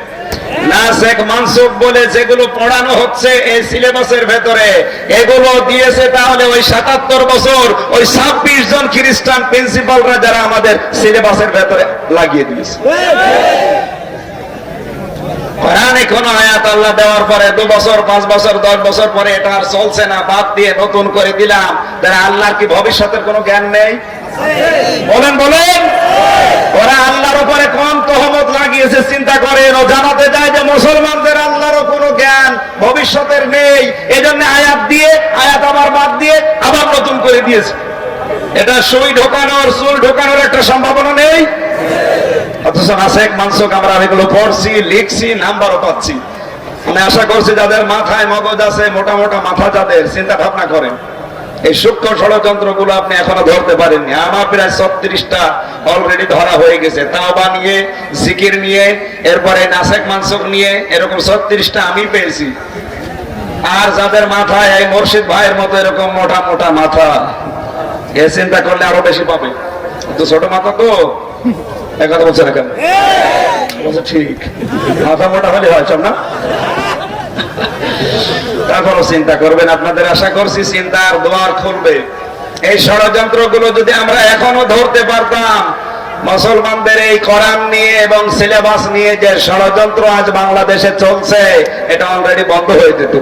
নাসেখ মানসুখ বলে যেগুলো পড়ানো হচ্ছে এই সিলেবাসের ভেতরে, এগুলো দিয়েছে তাহলে ওই 77 বছর ওই 26 জন খ্রিস্টান প্রিন্সিপালরা যারা আমাদের সিলেবাসের ভেতরে লাগিয়ে দিয়েছে। কোরআনে কোন আয়াত আল্লাহ দেওয়ার পরে 2 বছর 5 বছর 10 বছর পরে এটা আর চলছে না, বাদ দিয়ে নতুন করে দিলাম, তারা আল্লাহর কি ভবিষ্যতের কোনো জ্ঞান নেই? বলেন বলেন। ওরা আল্লাহর উপরে কোন তহমত লাগিয়েছে চিন্তা করেন। ও জানাতে যায় যে মুসলমানদের আল্লাহরও কোনো জ্ঞান ভবিষ্যতের নেই, এজন্য আয়াত দিয়ে আয়াত আবার বাদ দিয়ে আবার নতুন করে দিয়েছে। এটা সুই ঢোকানোর, চুল ঢোকানোর একটা সম্ভাবনা নেই। অথচ নাসেখ মানসুখ আমরা এগুলো পড়ছি, লিখছি, নাম্বারও পাচ্ছি। আমি আশা করছি যাদের মাথায় মগজ আছে, মোটা মোটা মাথা যাদের, চিন্তা ভাবনা করেন, এই সূক্ষ্ম ষড়যন্ত্র গুলো আপনি এখনো ধরতে পারেননি। আমার প্রায় 36টা অলরেডি ধরা হয়ে গেছে, তাওবা নিয়ে, জিকির নিয়ে, এরপরে নাসেখ মানসুখ নিয়ে, এরকম 36টা আমি পেয়েছি। আর যাদের মাথায় এই মুর্শিদ ভাইয়ের মতো এরকম মোটা মোটা মাথা, এ চিন্তা করলে আরো বেশি পাবে। তো ছোট মাথা তো কথা বলছে না কেন? ঠিক, মাথা মোটা হলে হয় সব না। তারপরও চিন্তা করবেন, আপনাদের আশা করছি চিন্তার দ্বার খুলবে। এই ষড়যন্ত্র গুলো যদি আমরা এখনো ধরতে পারতাম, মুসলমানদের এই কোরআন নিয়ে এবং সিলেবাস নিয়ে যে ষড়যন্ত্র আজ বাংলাদেশে চলছে এটা অলরেডি বন্ধ হয়ে যেত।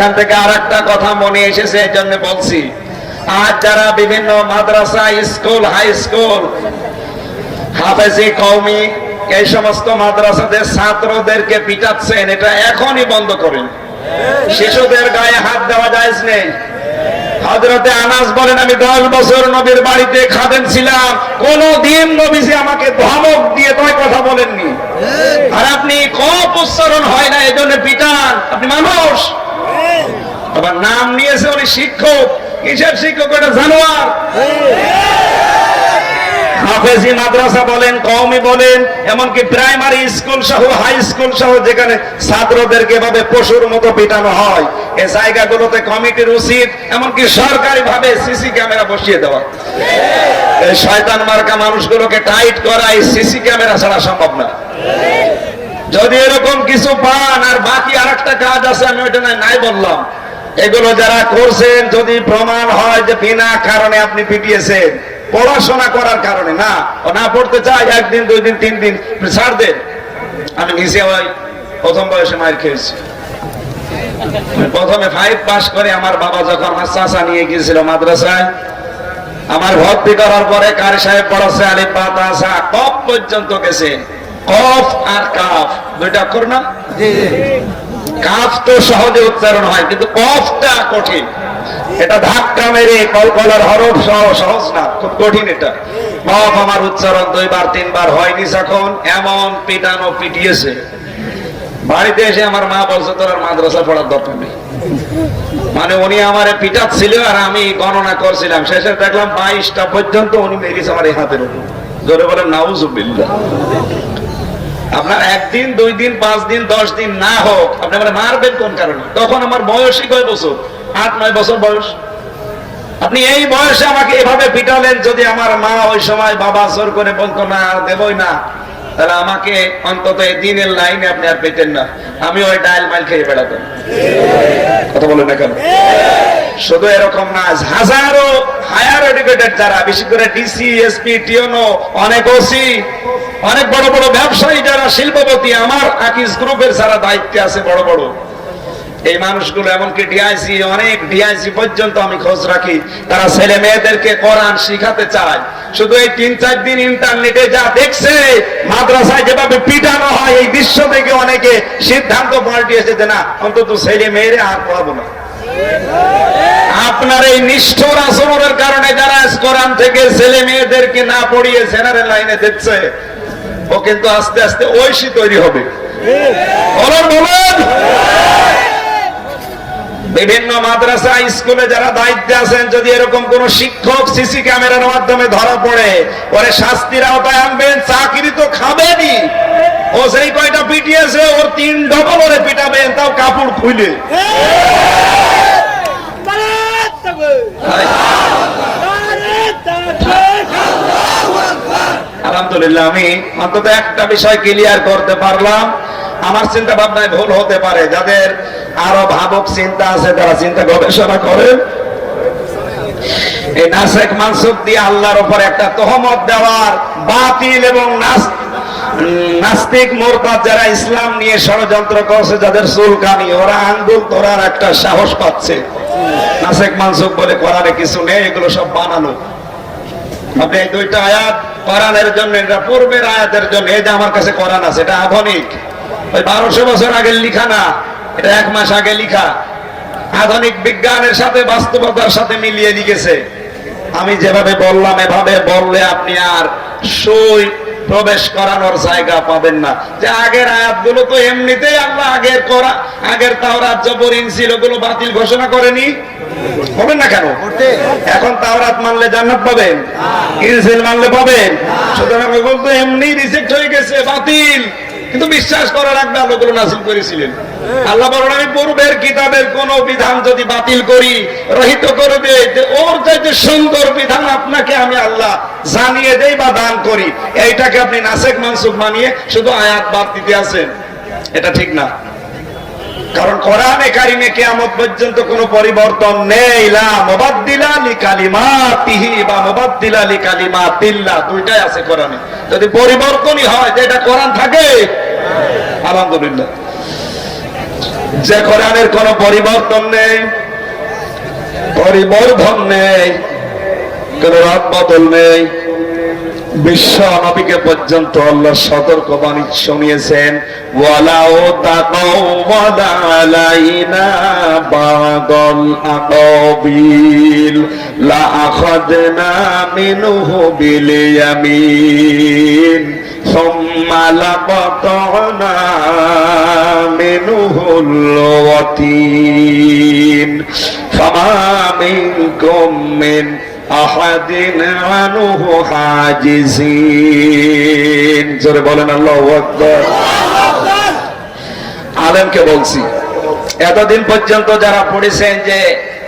এখান থেকে আর একটা কথা মনে এসেছে, এই জন্য বলছি। আজ যারা বিভিন্ন মাদ্রাসা, স্কুল, হাই স্কুল, হাফেজি কওমি, এই সমস্ত মাদ্রাসাদের ছাত্রদেরকে পিটাচ্ছেন, এটা এখনই বন্ধ করেন। শিশুদের গায়ে হাত দেওয়া যায় নেই। হযরতে আনাস বলেন, আমি 10 বছর নবীর বাড়িতে খাদেম ছিলাম, কোনদিন নবীজি আমাকে ধমক দিয়ে তোমায় কথা বলেননি। আর আপনি কফ উচ্চারণ হয় না এজন্য পিটান, আপনি মানুষ। আবার নাম নিয়েছে উনি শিক্ষক, কিসের শিক্ষক? এটা জানোয়ার। হাফেজি মাদ্রাসা বলেন, কওমি বলেন, এমনকি প্রাইমারি স্কুল সহ হাই স্কুল সহ যেখানে ছাত্রদেরকে এভাবে পশুর মতো পিটানো হয়, এই জায়গাগুলোতে কমিটির উচিত এমনকি সরকারি ভাবে সিসি ক্যামেরা বসিয়ে দেওয়া। এই শয়তান মার্কা মানুষগুলোকে টাইট করা এই সিসি ক্যামেরা ছাড়া সম্ভব না। যদি এরকম কিছু পান, আর বাকি আরেকটা কাজ আছে, আমি ওইটা নাই বললাম, এগুলো যারা করছেন যদি প্রমাণ হয় যে বিনা কারণে আপনি পিটিয়েছেন, পড়াশোনা করার কারণে না, ও না পড়তে চায়, 1 দিন 2 দিন 3 দিন ছাড় দেন। আমি নিজে ওই প্রথম বয়সে মায়ের খেয়েছি। প্রথমে 5 পাস করে আমার বাবা যখন আমার চাচা নিয়ে গিয়েছিল মাদ্রাসায়, আমার ভর্তি করার পরে কারি সাহেব পড়াচ্ছে আলিফ বা তা সা কফ পর্যন্ত গেছে। কফ আর কাফ দুইটা অক্ষর না? কাফ তো সহজে উচ্চারণ হয়, কিন্তু কফটা কঠিন। এটা ধাক্কা মেরে কলকলার হরফ সহজ না, খুব কঠিন এটা। কফ আমার উচ্চারণ 2 বার 3 বার হয়নি, যখন এমন পিটানো পিটিয়েছে, বাড়িতে এসে আমার মা বলছে তোর আর মাদ্রাসা পড়ার দরকার নেই। মানে উনি আমারে পিটাচ্ছিল আর আমি গণনা করছিলাম, শেষে দেখলাম 22টা পর্যন্ত উনি মেরেছে আমার এই হাতের উপর। জোরে বলেন নাউজুবিল্লাহ। আপনার 1 দিন 2 দিন 5 দিন 10 দিন না হোক, আপনি আমার মারবেন কোন কারণে? তখন আমার বয়সই কয় বছর? 8-9 বছর বয়স। আপনি এই বয়সে আমাকে এভাবে পিটালেন। যদি আমার মা ওই সময় বাবা জোর করে বলতো না দেবই না, তাহলে আমাকে অন্তত এই দিনের লাইনে আপনি আর পেতেন না, আমি ওই ডাইল মাইল খেয়ে বেড়াতাম। কথা বলেন না কেন? শুধু এরকম না, হাজারো হায়ার এডুকেটেড যারা, বিশেষ করে ডিসি, এসপি, টিওনো, অনেক ওসি, অনেক বড় বড় ব্যবসায়ী যারা, শিল্পপতি, আমার আকিজ গ্রুপের যারা দায়িত্বে আছে বড় বড়, এই মানুষগুলো, এমনকি ডিআইসি, অনেক ডিআইসি পর্যন্ত আমি খোঁজ রাখি, তারা ছেলে মেয়েদেরকে কোরআন শিখাতে চায়। শুধু এই 3-4 দিন ইন্টারনেটে যা দেখছে মাদ্রাসায় যেভাবে পিটানো হয়, এই দৃশ্য থেকে অনেকে সিদ্ধান্ত পাল্টিয়েছে যে না, অন্তত ছেলে মেয়েরে আর পড়াবো না। আপনার এই নিষ্ঠুর আচরণের কারণে যারা কোরআন থেকে ছেলে মেয়েদেরকে না পড়িয়ে জেনারেল লাইনে দিচ্ছে, ও কিন্তু আস্তে আস্তে ঐশী তৈরি হবে। বলেন বিভিন্ন মাদ্রাসা স্কুলে যারা দায়িত্বে আছেন, যদি এরকম কোন শিক্ষক সিসি ক্যামেরার মাধ্যমে ধরা পড়ে, পরে শাস্তির আওতায় আনবেন, চাকরি তো খাবেনি। ও সেই কয়টা পিটিয়েছে ওর 3 ডবল ওরে পিটাবেন, তাও কাপড় খুলে। আলহামদুলিল্লাহ, আমি অন্তত একটা বিষয় ক্লিয়ার করতে পারলাম। আমার চিন্তা ভাবনায় ভুল হতে পারে, যাদের আরো ভাবক চিন্তা আছে তারা চিন্তা গবেষণা করেন। এই নাসেক মানসুখ দিয়ে আল্লাহর উপর একটা তহমত দেওয়ার, বাতিল এবং নাস্তিক মুরতাদ যারা ইসলাম নিয়ে ষড়যন্ত্র করছে, যাদের চুলকানি, ওরা আঙ্গুল তোরার একটা সাহস পাচ্ছে। নাসেক মানসুখ বলে কোরআনে কিছু নেই, এগুলো সব বানানো। আপনি এই 2টা আয়াত কোরআনের জন্য, এটা পূর্বের আয়াতের জন্য। এই যে আমার কাছে কোরআন আছে, এটা আধুনিক, ওই 1200 বছর আগে লিখা না, এটা 1 মাস আগে লিখা। আধুনিক বিজ্ঞানের সাথে বাস্তবতার সাথে মিলিয়ে লিখেছে। আমি যেভাবে বললাম এভাবে বললে আপনি আর সই প্রবেশ করানোর জায়গা পাবেন না। যে আগের আয়াতগুলো তো এমনিতেই আল্লাহ আগের তাওরাত জবর ইনজিল ওগুলো বাতিল ঘোষণা করেনি, হবেন না কেন? এখন তাওরাত মানলে জান্নাত পাবেন, ইনজিল মানলে পাবেন। সুতরাং ওগুলো তো এমনি রিজেক্ট হয়ে গেছে, বাতিল। কিন্তু বিশ্বাস করা রাখবে আল্লাহ ওগুলো নাযিল করেছিলেন। আল্লাহ বলেন আমি পূর্বের কিতাবের কোন বিধান যদি বাতিল করি, রহিত করবে, ওর চাইতে সুন্দর বিধান আপনাকে আমি আল্লাহ জানিয়ে দেই বা দান করি। এইটাকে আপনি নাসেক মানসুখ মানিয়ে শুধু আয়াত বাদ দিতে আছেন, এটা ঠিক না। কারণ কোরআনে কারিমে কিয়ামত পর্যন্ত কোনো পরিবর্তন নেই। লা মুবাদদিলা লিকালিমাতিহি বা মুবাদদিলা লিকালিমাতিল্লাহ, দুইটাই আছে কোরআনে। যদি পরিবর্তনই হয় যে এটা কোরআন থাকে, আলহামদুলিল্লাহ। যে কোরআনের কোনো পরিবর্তন নেই, পরিবর্ধন নেই, কোন রাত বদল নেই। বিশ্ব নবীকে পর্যন্ত আল্লাহ সতর্কবাণী শুনিয়েছেন, ওয়ালাউ তাকাওয়ালা আলাইনা বাদাল আকাবিল লা আখাযনা মিনহু বিল ইয়ামিন সুম্মা লাকাতানা মিনহুল ওয়াতিন ফামা মিনকুম মিন আহাদিন আনহু হাজিজিন। জোরে বলেন আল্লাহু আকবার। আলেমকে বলছি, এতদিন পর্যন্ত যারা পড়েছেন যে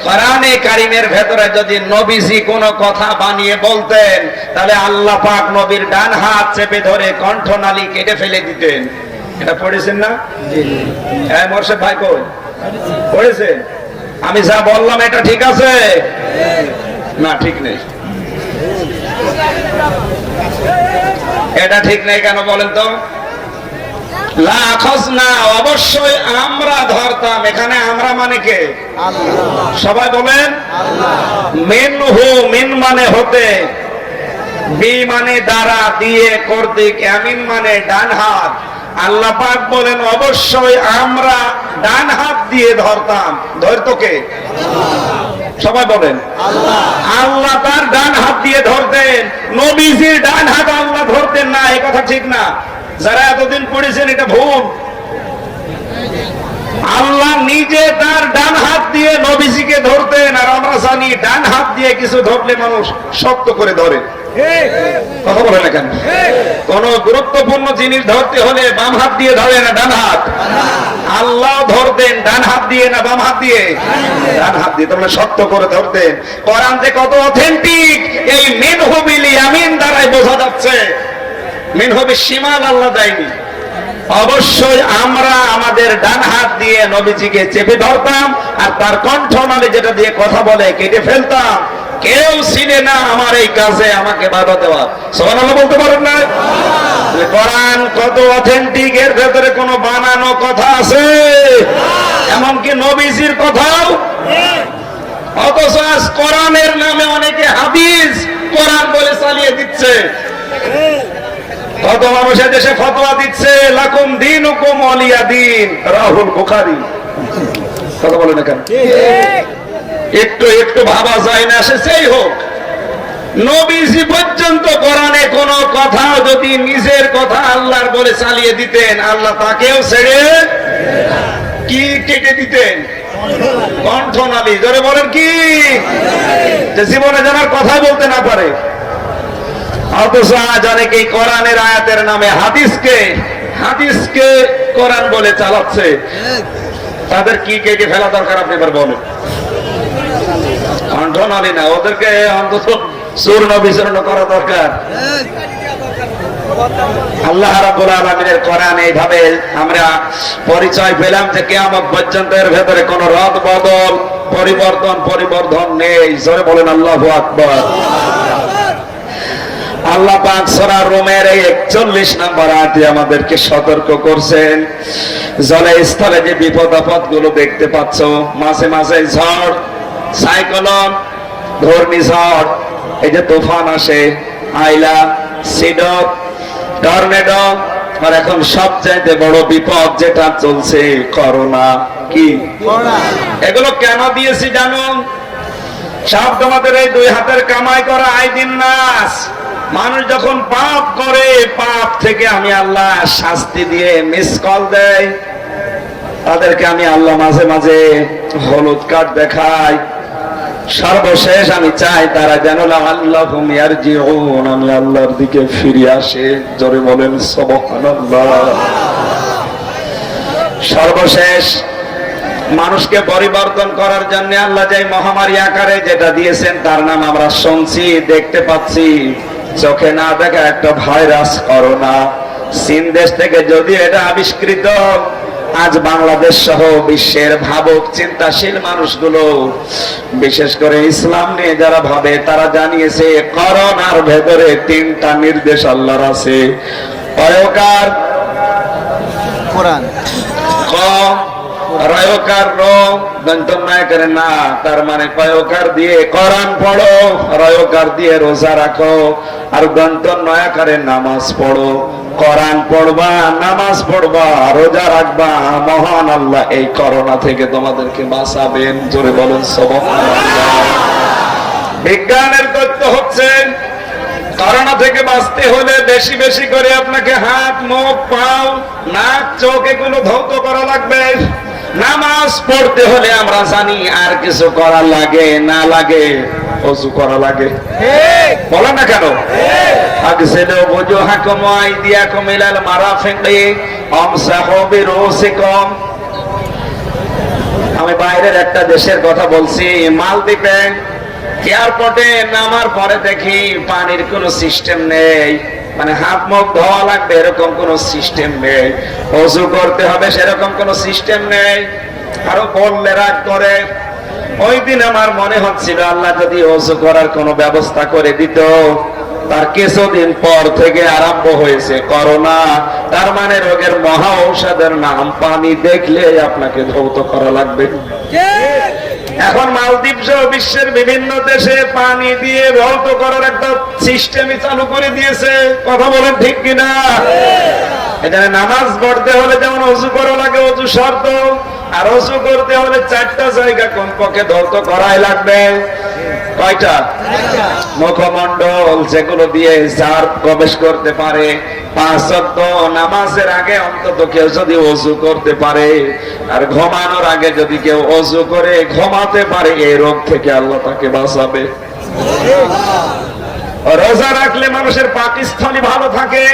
কোরআনে কারিমের ভেতরে যদি নবীজি কোনো কথা বানিয়ে বলতেন তাহলে আল্লাহ পাক নবীর ডান হাত চেপে ধরে কণ্ঠনালী কেটে ফেলে দিতেন, এটা পড়েছেন না? হ্যাঁ মোর্শেদ ভাই কই পড়েছেন? আমি যা বললাম এটা ঠিক আছে না? ঠিক নেই। এটা ঠিক নেই কেন বলেন তো? লাখাজনা, অবশ্যই আমরা ধরতাম। এখানে আমরা মানে কে? সবাই বলেন মিনহু, মিন মানে হতে, বি মানে দ্বারা, দিয়ে, কর্তৃক, আমিন মানে ডান হাত। আল্লাহ পাক বলেন অবশ্যই আমরা ডান হাত দিয়ে ধরতাম। ধরতো কে? সবাই বলেন আল্লাহ তার ডান হাত দিয়ে ধরতেন। নবীজির ডান হাত আল্লাহ ধরতেন না, এই কথা ঠিক না। যারা এতদিন পড়েছেন এটা ভুল। আল্লাহ নিজে তার ডান হাত দিয়ে নবীজিকে ধরতেন, আর আমরা জানি ডান হাত দিয়ে কিছু ধরলে মানুষ শক্ত করে ধরে। কথা বলে না কেন? কোন গুরুত্বপূর্ণ জিনিস ধরতে হলে বাম হাত দিয়ে ধরে না ডান হাত? আল্লাহ ধরতেন ডান হাত দিয়ে না বাম হাত দিয়ে? ডান হাত দিয়ে। তোমরা শক্ত করে ধরতেন। কোরআন যে কত অথেন্টিক এই মিনহু বিল ইয়ামিন দ্বারাই বোঝা যাচ্ছে। মিনহু বিশ শিমাল আল্লাহ দেয়নি। অবশ্যই আমরা আমাদের ডান হাত দিয়ে নবীজিকে চেপে ধরতাম, আর তার কণ্ঠনালী যেটা দিয়ে কথা বলে কেটে ফেলতাম। কেউ ছিনে না আমার এই কাজে আমাকে বাধা দেওয়া। সুবহানাল্লাহ বলতে পারেন না? কোরআন কত অথেন্টিক, এর ভেতরে কোনো বানানো কথা আছে? এমনকি নবীজির কথাও। অথচ আজ কোরআনের নামে অনেকে হাদিস কোরআন বলে চালিয়ে দিচ্ছে। কত মানুষের দেশে ফতোয়া দিচ্ছে লাকুম দীনুকুম ওয়ালিয়া দীন, রাহুল বুখারী। কথা বলে না কেন? একটু একটু ভাবা যায় না, সে সেই হোক। নবীজি পর্যন্ত কোরআনে কোন কথা যদি নিজের কথা আল্লাহর বলে চালিয়ে দিতেন, আল্লাহ তাকেও ছেড়ে কি কেটে দিতেন? কণ্ঠনালী। জোরে বলেন কি? যে জীবনে জানার কথা বলতে না পারে। অথচ আজ অনেকে কোরআনের আয়াতের নামে হাদিসকে কোরআন বলে চালাচ্ছে। তাদের কি কেটে ফেলা দরকার আপনি এবার বলেন? কণ্ঠনালী না, ওদেরকে অন্তত চূর্ণ বিচূর্ণ করা দরকার। আল্লাহ রাব্বুল আলামিনের কোরআন এইভাবে আমরা পরিচয় পেলাম যে কিয়ামত পর্যন্ত এর ভেতরে কোনো রদ বদল, পরিবর্তন নেই। জোরে বলেন আল্লাহু আকবার। আল্লাহ পাক সূরা রুমের 41 নম্বর আয়াতে আমাদেরকে সতর্ক করছেন, জলে স্থলে যে বিপদ আপদ গুলো দেখতে পাচ্ছ, মাঝে মাঝে ঝড়, সাইক্লোন, ঘূর্ণিঝড়, এই যে তুফান আসে, আইলা, সিডর, টর্নেডো, আর এখন সবচাইতে বড় বিপদ যেটা চলছে করোনা। কি এগুলো কেন দিয়েছি জানো? সব তোমাদের এই দুই হাতের কামাই করা আইদিন নাস। মানুষ যখন পাপ করে, পাপ থেকে আমি আল্লাহ শাস্তি দিয়ে মিস কল দেয়। তাদেরকে আমি আল্লাহ মাঝে মাঝে হলুদ কার্ড দেখাই। সর্বশেষ আমি চাই তারা যেন আল্লাহুম ইয়ারজিউন, আমি আল্লাহর দিকে ফিরে আসে। জোরে বলেন সুবহানাল্লাহ। সর্বশেষ মানুষকে পরিবর্তন করার জন্য আল্লাহ যে মহামারী আকারে যেটা দিয়েছেন তার নাম আমরা শুনছি, দেখতে পাচ্ছি। চোখে না দেখা একটা ভাইরাস করোনা, চীন দেশ থেকে যদি এটা আবিষ্কৃত, আজ বাংলাদেশ সহ বিশ্বের ভাবুক চিন্তাশীল মানুষগুলো, বিশেষ করে ইসলাম নিয়ে যারা ভাবে, তারা জানিয়েছে করোনার ভেতরে 3টা নির্দেশ আল্লাহর আছে। পয়কার, কোরআন, ক, রয়কার দন্তন্যায় করে না, তার মানে কয়কার দিয়ে কোরআন পড়ো, রয়কার দিয়ে রোজা রাখো, আর দন্তন্যায়কারে নামাজ পড়ো। কোরআন পড়বা, নামাজ পড়বা, রোজা রাখবা, মহান আল্লাহ এই করোনা থেকে তোমাদেরকে বাঁচাবেন। জোরে বলুন সুবহানাল্লাহ। বিজ্ঞানের তথ্য হচ্ছে করোনা থেকে বাঁচতে হলে বেশি বেশি করে আপনাকে হাত, মুখ, পাও, নাক, চোখ এগুলো ধৌত করা লাগবে। নামাজ পড়তে হলে আমরা জানি আর কিছু করা লাগে না লাগে, ওযু করা লাগে। বলে না কেন? আগসিলু ওয়াজহাকুম ওয়া আইদিয়াকুম ইলাল মারাফিকি আমসাহু বিরুসিকুম। আমি বাইরের একটা দেশের কথা বলছি, মালদ্বীপে এয়ারপোর্টে নামার পরে দেখি পানির কোনো সিস্টেম নেই, মানে হাত মুখ ধোয়া লাগবে এরকম কোনো সিস্টেম নেই, ওযু করতে হবে সেরকম কোনো সিস্টেম নেই, আরো বললে রাগ করে। ওই দিন আমার মনে হচ্ছিল আল্লাহ যদি ওযু করার কোনো ব্যবস্থা করে দিত। তার কিছুদিন পর থেকে আরম্ভ হয়েছে করোনা, তার মানে রোগের মহা ঔষধের নাম পানি দেখলে আপনাকে ধৌত করা লাগবে। এখন মালদ্বীপ সহ বিশ্বের বিভিন্ন দেশে পানি দিয়ে ধৌত করার একটা সিস্টেমই চালু করে দিয়েছে। কথা বলেন ঠিক কিনা? এখানে নামাজ পড়তে হলে যেমন ওযু করা লাগে, ওযু শর্ত, আর ওযু করতে হলে 4টা জায়গা কমপক্ষে ধৌত করাই লাগবে। কয়টা? মুখমণ্ডল, যেগুলো দিয়ে জার প্রবেশ করতে পারে। 5 ওয়াক্ত নামাজের আগে অন্তত কেউ যদি ওযু করতে পারে, আর ঘুমানোর আগে যদি কেউ ওযু করে ঘুমাতে পারে, এই রোগ থেকে আল্লাহ তাকে বাঁচাবে। রোজা রাখলে মানুষের পাকস্থলী ভালো থাকে,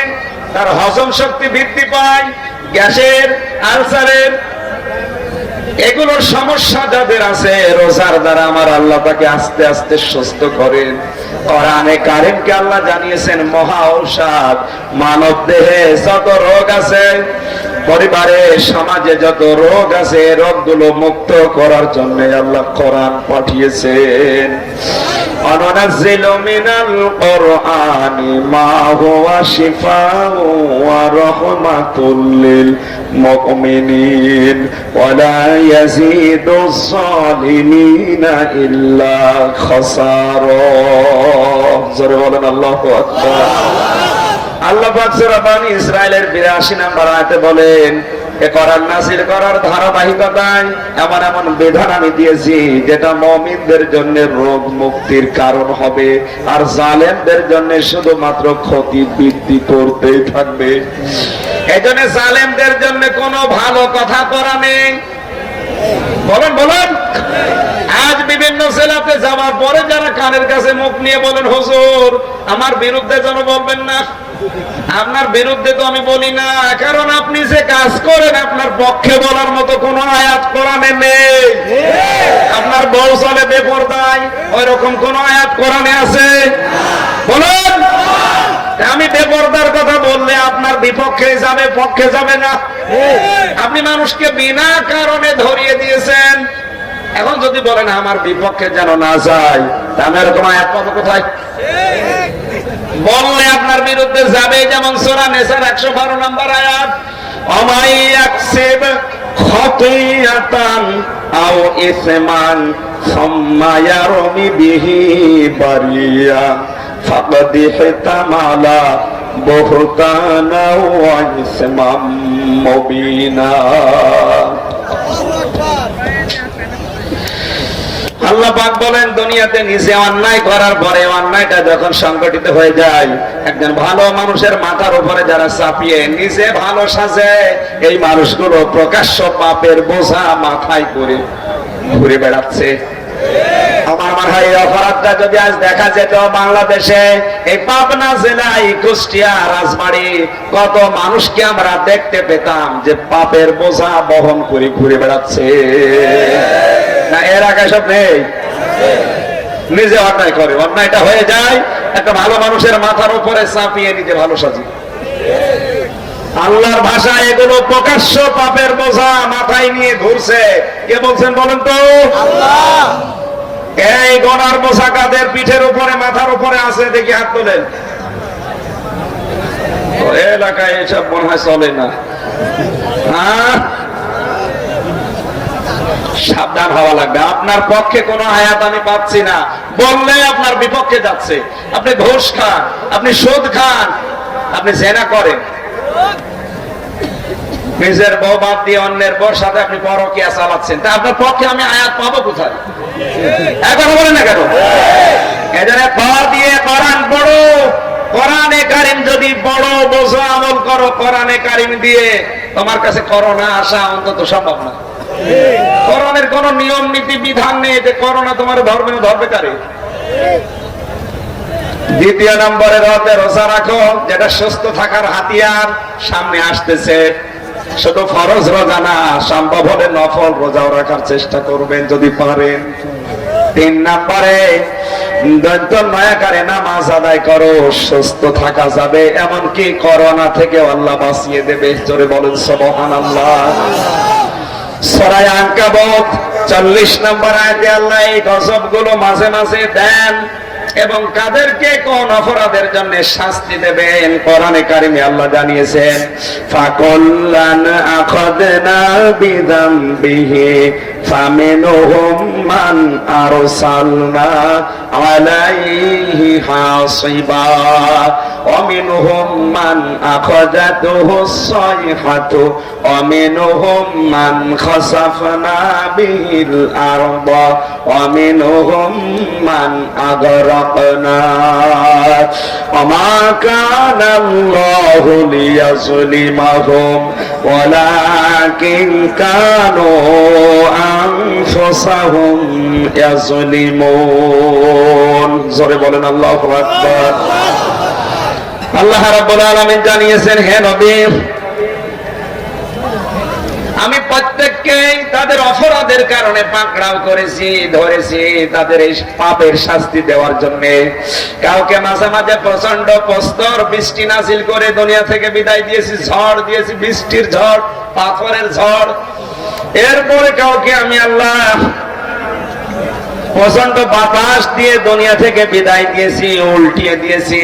তার হজম শক্তি বৃদ্ধি পায়, গ্যাসের, আলসারের এগুলোর সমস্যা যাদের আছে, রোজার দ্বারা আমার আল্লাহ তাকে আস্তে আস্তে সুস্থ করেন। কোরআনে কারীমকে আল্লাহ জানিয়েছেন মহা ঔষধ। মানব দেহে যত রোগ আছে, পরিবারে, সমাজে যত রোগ আছে, রোগগুলো মুক্ত করার জন্য আল্লাহ কোরআন পাঠিয়েছেন। অনুনাজ্জিলু মিনাল কুরআনি মা হুয়া শিফাউ ওয়া রাহমাতুল লিল মুমিনিন ওয়া লা ইয়াজিদুজ জালিমিনা ইল্লা খাসারা। জোরে বলেন আল্লাহু আকবার। আল্লাহ পাক সূরা বনী ইসরাইলের 82 নম্বর আয়াতে বলেন, এ কোরআন নাযিল করার ধারাবাহিকতায় এমন এমন বিধান আমি দিয়েছি যেটা মুমিনদের জন্য রোগ মুক্তির কারণ হবে, আর জালেমদের জন্য শুধুমাত্র ক্ষতি বৃদ্ধি করতেই থাকবে। এজন্য জালেমদের জন্য কোনো ভালো কথা করা নেই। বলেন বলেন। আজ বিভিন্ন জেলাতে যাওয়ার পরে যারা কানের কাছে মুখ নিয়ে বলেন, হুজুর আমার বিরুদ্ধে যেন বলবেন না। আপনার বিরুদ্ধে তো আমি বলি না, কারণ আপনি যে কাজ করেন আপনার পক্ষে বলার মতো কোন আয়াত কোরআনে নেই। আপনার বউ চলে বেপরদায়, ওই রকম কোন আয়াত কোরআনে আছে? বলেন। আমি বেপরদার কথা বললে আপনার বিপক্ষে যাবে, পক্ষে যাবে না। আপনি মানুষকে বিনা কারণে ধরিয়ে দিয়েছেন। এখন যদি বলেন আমার বিপক্ষে যেন না যায়, তাহলে এরকম আয়াত পাবো কোথায়? বললে আপনার বিরুদ্ধে যাবে। যেমন সূরা নিসার 112 নম্বর আয়াত, আমাই ইয়াকসিব খাতিয়াতান আও ইসমান সুম্মা ইয়ারমি বিহি বারিয়া ফাকাদ ইহতামালা বুহতানা ওয়া ইসমান মুবিনা। আল্লাহ পাক বলেন, দুনিয়াতে নিজে অন্যায় করার পরে অন্যায়টা যখন সংগঠিত হয়ে যায়, একজন ভালো মানুষের মাথার উপরে যারা চাপিয়ে নিজে ভালো সাজে, এই মানুষগুলো প্রকাশ্য পাপের বোঝা মাথায় করে ঘুরে বেড়াচ্ছে। আমার মনে হয় এই অপরাধটা যদি আজ দেখা যেত বাংলাদেশে, এই পাবনা জেলায়, কুষ্টিয়া, রাজবাড়ী, কত মানুষকে আমরা দেখতে পেতাম যে পাপের বোঝা বহন করে ঘুরে বেড়াচ্ছে। না এর আগে সব নেই, নিজে অন্যায় করে, অন্যায়টা হয়ে যায় একটা ভালো মানুষের মাথার উপরে চাপিয়ে নিজে ভালো সাজি। আল্লাহর ভাষা এগুলো প্রকাশ্য পাপের বোঝা মাথায় নিয়ে ঘুরছে। কে বলছেন বলেন তো? আল্লাহ। এই গনার বোঝা কাদের পিঠের উপরে, মাথার উপরে আছে? দেখি হাত তোলেন। এলাকায় এসব মনে হয় চলে না। সাবধান হওয়া লাগবে। আপনার পক্ষে কোনো আয়াত আমি পাচ্ছি না, বললে আপনার বিপক্ষে যাচ্ছে। আপনি ঘুষ খান, আপনি সুদ খান, আপনি জেনা করেন, নিজের বউ বাদ দিয়ে অন্যের বউর সাথে আপনি পরকীয়া চালাচ্ছেন, তা আপনার পক্ষে আমি আয়াত পাবো কোথায়? এখন বলেন না কেন? এজন্য পা দিয়ে কোরআন পড়ো, কোরআনে কারিম যদি বড় বোঝো আমল করো, কোরআনে কারিম দিয়ে তোমার কাছে করোনা আসা অন্তত সম্ভব না। কোরআনের কোন নিয়ম নীতি বিধান নেই যে করোনা তোমার ধর্মে ধরবে কারে। দ্বিতীয় নম্বরের হতে রোজা রাখো, যেটা সুস্থ থাকার হাতিয়ার। সামনে আসতেছে, শুধু ফরজ রোজা না, সম্ভব হলে নফল রোজাও রাখার চেষ্টা করবেন যদি পারেন। 3 নম্বরে দৈত্য নয়াকারে নামাজ আদায় করো, সুস্থ থাকা যাবে, এমনকি করোনা থেকে আল্লাহ বাঁচিয়ে দেবে। জোরে বলেন সুবহানাল্লাহ। সূরা আনকাবুত 40 নম্বর আয়াতে আল্লাহ এই গজবগুলো মাঝে মাঝে দেন এবং কাদেরকে কোন অপরাধের জন্য শাস্তি দেবেন কোরআনে কারিমে আল্লাহ জানিয়েছেন, ফাকুল্লান আখাযনা বিযামবিহি ফামিনহুম মান আরসালনা আলাইহি হাসিবা ওয়া মিনহুম মান আখাযাতুহুস সাইহাতু ওয়া মিনহুম মান খাসাফনা বিহিল আরদা ওয়া মিনহুম মান আগরাকনা ওয়া মা কানা আল্লাহু লিয়াযলিমাহুম ওয়ালাকিন কানু আনফুসাহুম ইয়াযলিমুন। জোরে বলেন আল্লাহু আকবার। আল্লাহ রাব্বুল আলামিন জানিয়েছেন, হে নবী, আমি প্রত্যেককে তাদের অপরাধের কারণে পাকড়াও করেছি, ধরেছি, তাদের এই পাপের শাস্তি দেওয়ার জন্য। কাউকে মাঝে মাঝে প্রচন্ড প্রস্তর বৃষ্টি নাজিল করে দুনিয়া থেকে বিদায় দিয়েছি, ঝড় দিয়েছি, বৃষ্টির ঝড়, পাথরের ঝড়। এরপরে কাউকে আমি আল্লাহ প্রচন্ড বাতাস দিয়ে দুনিয়া থেকে বিদায় দিয়েছি, উল্টিয়ে দিয়েছি।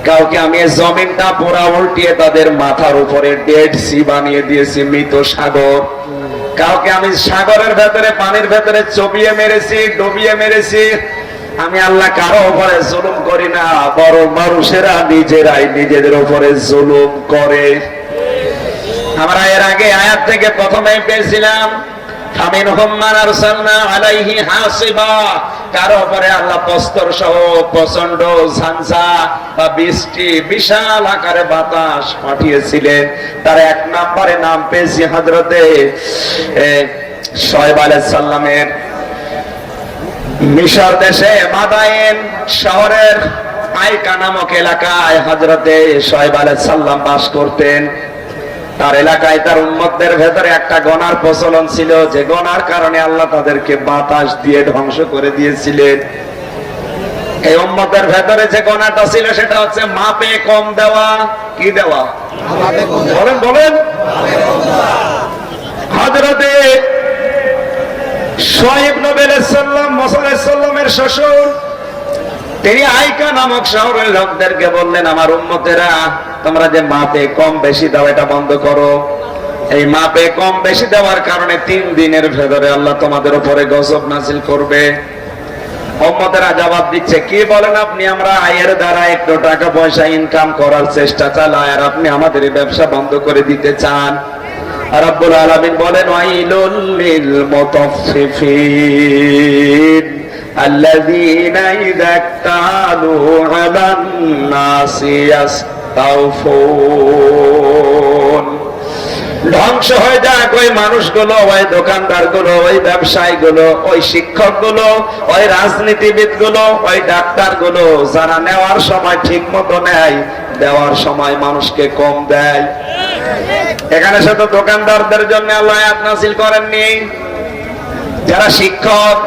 কাউকে আমি জমিনটা পুরা উল্টিয়ে তাদের মাথার উপরে ডেড সি বানিয়ে দিয়েছি, মৃত সাগর। কাউকে আমি সাগরের ভেতরে, পানির ভেতরে চবিয়ে মেরেছি, ডুবিয়ে মেরেছি। আমি আল্লাহ কারো উপরে জুলুম করি না, বরং মানুষেরা নিজেরাই নিজেদের উপরে জুলুম করে। আমরা এর আগে আয়াত থেকে প্রথমে পেয়েছিলাম, ফামিনহুম মান আরসালনা আলাইহি হাসিবা, কারো উপরে আল্লাহ প্রস্তর সহ প্রচন্ড ঝঞ্ঝা বা বৃষ্টি, বিশাল আকারে বাতাস পাঠিয়েছিলেন। তার 1 নম্বরে নাম পেয়েছি হযরতে শুআয়ব আলাইহিস সালামের। মিশর দেশে মাদায়েন শহরের আইকা নামক এলাকায় হযরতে শুআয়ব আলাইহিস সালাম বাস করতেন। তার এলাকায় তার উম্মতদের ভেতরে একটা গনার প্রচলন ছিল, যে গনার কারণে আল্লাহ তাদেরকে বাতাস দিয়ে ধ্বংস করে দিয়েছিলেন। এই উম্মতের ভেতরে যে গনাটা ছিল সেটা হচ্ছে মাপে কম দেওয়া। কি দেওয়া? বলেন বলেন। হযরতে শুআয়ব নবী আলাইহিস সালাম, মুসা আলাইহিস সালামের শ্বশুর, তিনি আইকা নামক শহরের লোকদেরকে বললেন, আমার উম্মতেরা, তোমরা যে মাপে কম বেশি দাও এটা বন্ধ করো। এই মাপে কম বেশি দেওয়ার কারণে 3 দিনের ভেতরে আল্লাহ তোমাদের উপরে গজব নাজিল করবে। উম্মতেরা জবাব দিচ্ছে, কি বলেন আপনি? আমরা আয়ের দ্বারা একটু টাকা পয়সা ইনকাম করার চেষ্টা চালাই, আর আপনি আমাদের এই ব্যবসা বন্ধ করে দিতে চান। রব্বুল আলামিন বলেন, ওয়াইলুল লিল মুতাফফিফিন আল্লাযীনা ইযা ইক্তালু আলান নাসি ইয়াস্তাওফুন। ধ্বংস হয়ে যাক ওই মানুষগুলো, ওই দোকানদার গুলো, ওই ব্যবসায়ী গুলো, ওই শিক্ষক গুলো, ওই রাজনীতিবিদ গুলো, ওই ডাক্তার গুলো, যারা নেওয়ার সময় ঠিক মতো নেয়, দেওয়ার সময় মানুষকে কম দেয়। এখানে শুধু দোকানদারদের জন্য আল্লাহ আয়াত নাযিল করেননি, যারা শিক্ষক,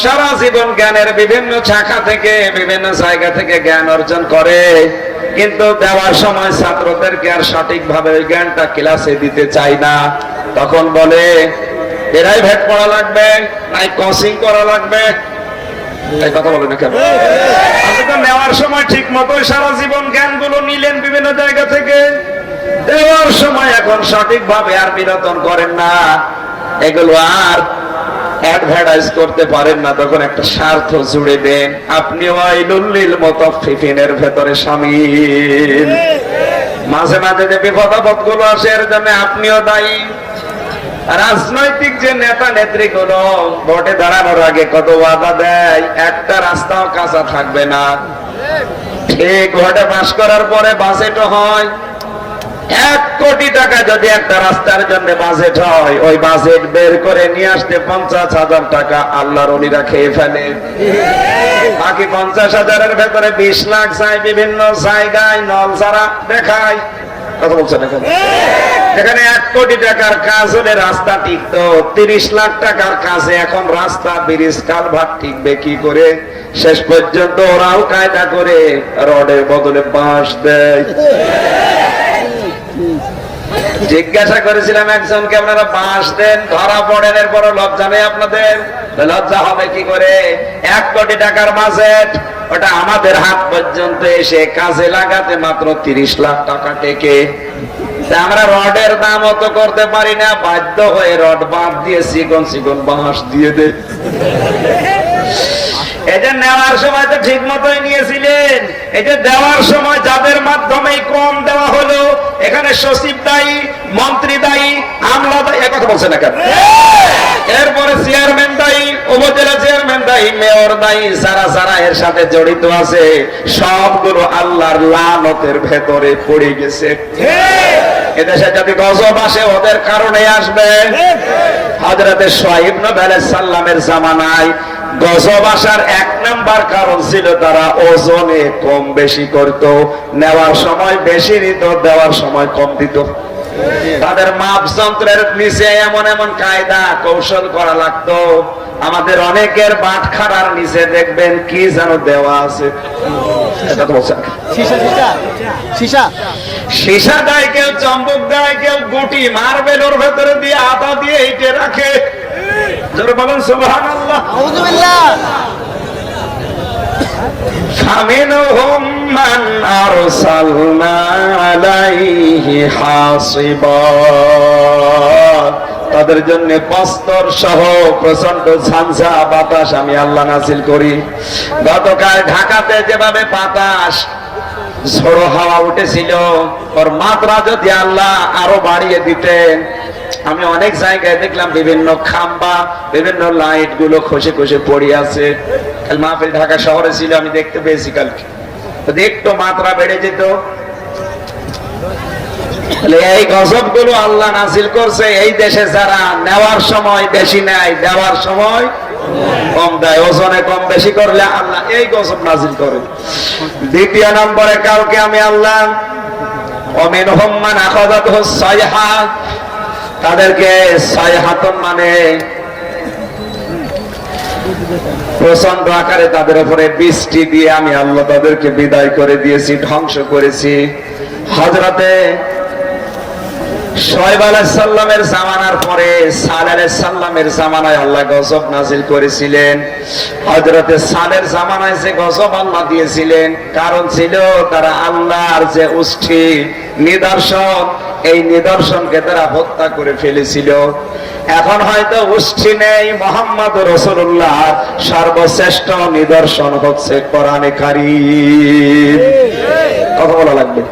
সারা জীবন জ্ঞানের বিভিন্ন শাখা থেকে, বিভিন্ন জায়গা থেকে জ্ঞান অর্জন করে, কিন্তু দেওয়ার সময় ছাত্রদেরকে আর সঠিকভাবে ওই জ্ঞানটা ক্লাসে দিতে চায় না। তখন বলে, এরাই ভেট পড়া লাগবে, নাই কোচিং করা লাগবে। এই কথা বলে না কেন? আপনি নেওয়ার সময় ঠিক মতো সারা জীবন জ্ঞানগুলো নিলেন বিভিন্ন জায়গা থেকে, দেওয়ার সময় এখন সঠিকভাবে আর বিনোদন করেন না। এগুলো আর অ্যাডভার্টাইজ করতে পারেন না, তখন একটা স্বার্থ জুড়ে দেন। আপনি ওয়াইলুল লিল মুতাফফিফিনের ভেতরে শামিল। মাঝে মাঝে যে বিপদ আপদ গুলো আসে এর জন্য আপনিও দায়ী। রাজনৈতিক যে নেতা নেত্রীগুলো ভোটে দাঁড়ানোর আগে কত ওয়াদা দেয়, একটা রাস্তাও কাঁচা থাকবে না। ঠিক ভোটে পাস করার পরে বাজেট হয় 1 কোটি টাকা, যদি একটা রাস্তার জন্য বাজেট হয়, ওই বাজেট বের করে নিয়ে আসতে 50,000 টাকা আল্লাহর ওলিরা খেয়ে ফেলে। বাকি 50,000-এর ভেতরে 20 লাখ চাই বিভিন্ন জায়গায়, নল ছাড়া দেখায়। কথা বলছেন এখন? এখানে 1 কোটি টাকার কাজ হলে রাস্তা টিকতো, 30 লাখ টাকার কাজে এখন রাস্তা ব্রিজ কালভার্ট টিকবে কি করে? শেষ পর্যন্ত ওরাও কায়দা করে রডের বদলে বাঁশ দেয়। জিজ্ঞাসা করেছিলাম একজনকে, আপনারা বাঁশ দেন, ধরা পড়েন, এরপর লজ্জা নেই আপনাদের? লজ্জা হবে কি করে? 1 কোটি টাকার বাজেট, ওটা আমাদের হাত পর্যন্ত এসে কাজে লাগাতে মাত্র 30 লাখ টাকা টেকে। আমরা রডের দাম অত করতে পারি না, বাধ্য হয়ে রড বাঁধ দিয়ে চিকন চিকন বাঁশ দিয়ে দেয়। এই যে নেওয়ার সময় তো ঠিক মতোই নিয়েছিলেন, এই যে দেওয়ার সময় যাদের মাধ্যমে কম দেওয়া হলো, এখানে সচিব দায়ী, মন্ত্রী দায়ী, আমলা দায়ী, কথা বলছে না কেন? এরপরে চেয়ারম্যান দায়ী, উপজেলা চেয়ারম্যান দায়ী, মেয়র দায়ী, যারা যারা এর সাথে জড়িত আছে সবগুলো আল্লাহর লানতের ভেতরে পড়ে গেছে। এদেশে যদি গজব আসে ওদের কারণে আসবে। হযরতে শুআয়ব নবী আলাইহিস সালামের জামানায় গজব আসার 1 নাম্বার কারণ ছিল তারা ওজনে কম বেশি করত, নেওয়ার সময় বেশি নিত, দেওয়ার সময় কম দিত। তাদের মাপ যন্ত্রের নিচে এমন এমন কায়দা কৌশল করা লাগতো, আমাদের অনেকের বাটখারার নিচে দেখবেন কি যেন দেওয়া আছে। সীসা দেয় কেউ, চম্বুক দেয় কেউ, গুটি মার্বেল ওর ভেতরে দিয়ে আটা দিয়ে এইটে রাখে। জোরে বলেন সুবহানাল্লাহ। আউযুবিল্লাহ। ফামিনহুম মান আরসালনা আলাইহি হাসিবা, তাদের জন্য বস্তর সহ প্রচন্ড ঝঞ্ঝা বাতাস আমি আল্লাহ নাযিল করি। গতকাল ঢাকাতে যেভাবে বাতাস ঝোড়ো হাওয়া উঠেছিল, ওর মাত্রা যদি আল্লাহ আরো বাড়িয়ে দিতেন। আমি অনেক জায়গায় দেখলাম বিভিন্ন খাম্বা, বিভিন্ন লাইট গুলো খসে খসে পড়ে আছে। কাল মাহফিল ঢাকা শহরে ছিল, আমি দেখতে পেয়েছি কালকে। একটু মাত্রা বেড়ে যেত। এই গজব গুলো আল্লাহ নাযিল করছে এই দেশে যারা নেওয়ার সময় বেশি নেয়, দেওয়ার সময় কম দেয়, ওজনে কম বেশি করলে আল্লাহ এই গজব নাযিল করে। দ্বিতীয় নম্বরে কালকে আমি আল্লাহ ওয়ামিনহুম মান আখাযাতহু সাইহা, তাদেরকে সাইহাতুন মানে প্রচন্ড আকারে তাদের উপরে বৃষ্টি দিয়ে আমি আল্লাহ তাদেরকে বিদায় করে দিয়েছি, ধ্বংস করেছি। হযরতে শুআয়ব আলাইহিস সালামের জামানার পরে সালেহ আলাইহিস সালামের জামানায় আল্লাহ গজব নাযিল করেছিলেন। হযরতে সালের জামানায় যে গজব আল্লাহ দিয়েছিলেন কারণ ছিল তারা আল্লাহর যে উষ্ঠি নিদর্শন, এই নিদর্শনকে তারা হত্যা করে ফেলেছিল। এখন হয়তো উষ্ঠি নেই, মুহাম্মদ রাসূলুল্লাহ সর্বশ্রেষ্ঠ নিদর্শন হচ্ছে কোরআনে কারীম। কথা বলা লাগবে।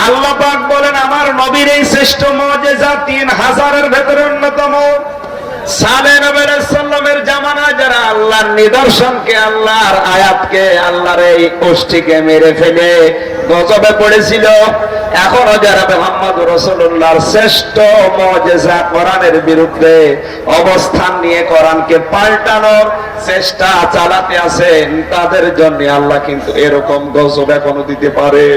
আল্লাহ পাক বলেন আমার নবীর এই শ্রেষ্ঠ মুজিজা 3000-এর ভেতরে অন্যতম। সালেহ নবী আলাইহিস সালামের জামানায় যারা আল্লাহর নিদর্শনকে, আল্লাহর আয়াতকে, আল্লাহর এই উষ্ঠিকে মেরে ফেলে গজবে পড়েছিল, এখনো যারা মুহাম্মদ রাসূলুল্লাহর শ্রেষ্ঠ মুজিজা কোরআনের বিরুদ্ধে অবস্থান নিয়ে কোরআনকে পাল্টানোর চেষ্টা চালাতে আছেন, তাদের জন্য আল্লাহ কিন্তু এরকম গজব এখনো দিতে পারে।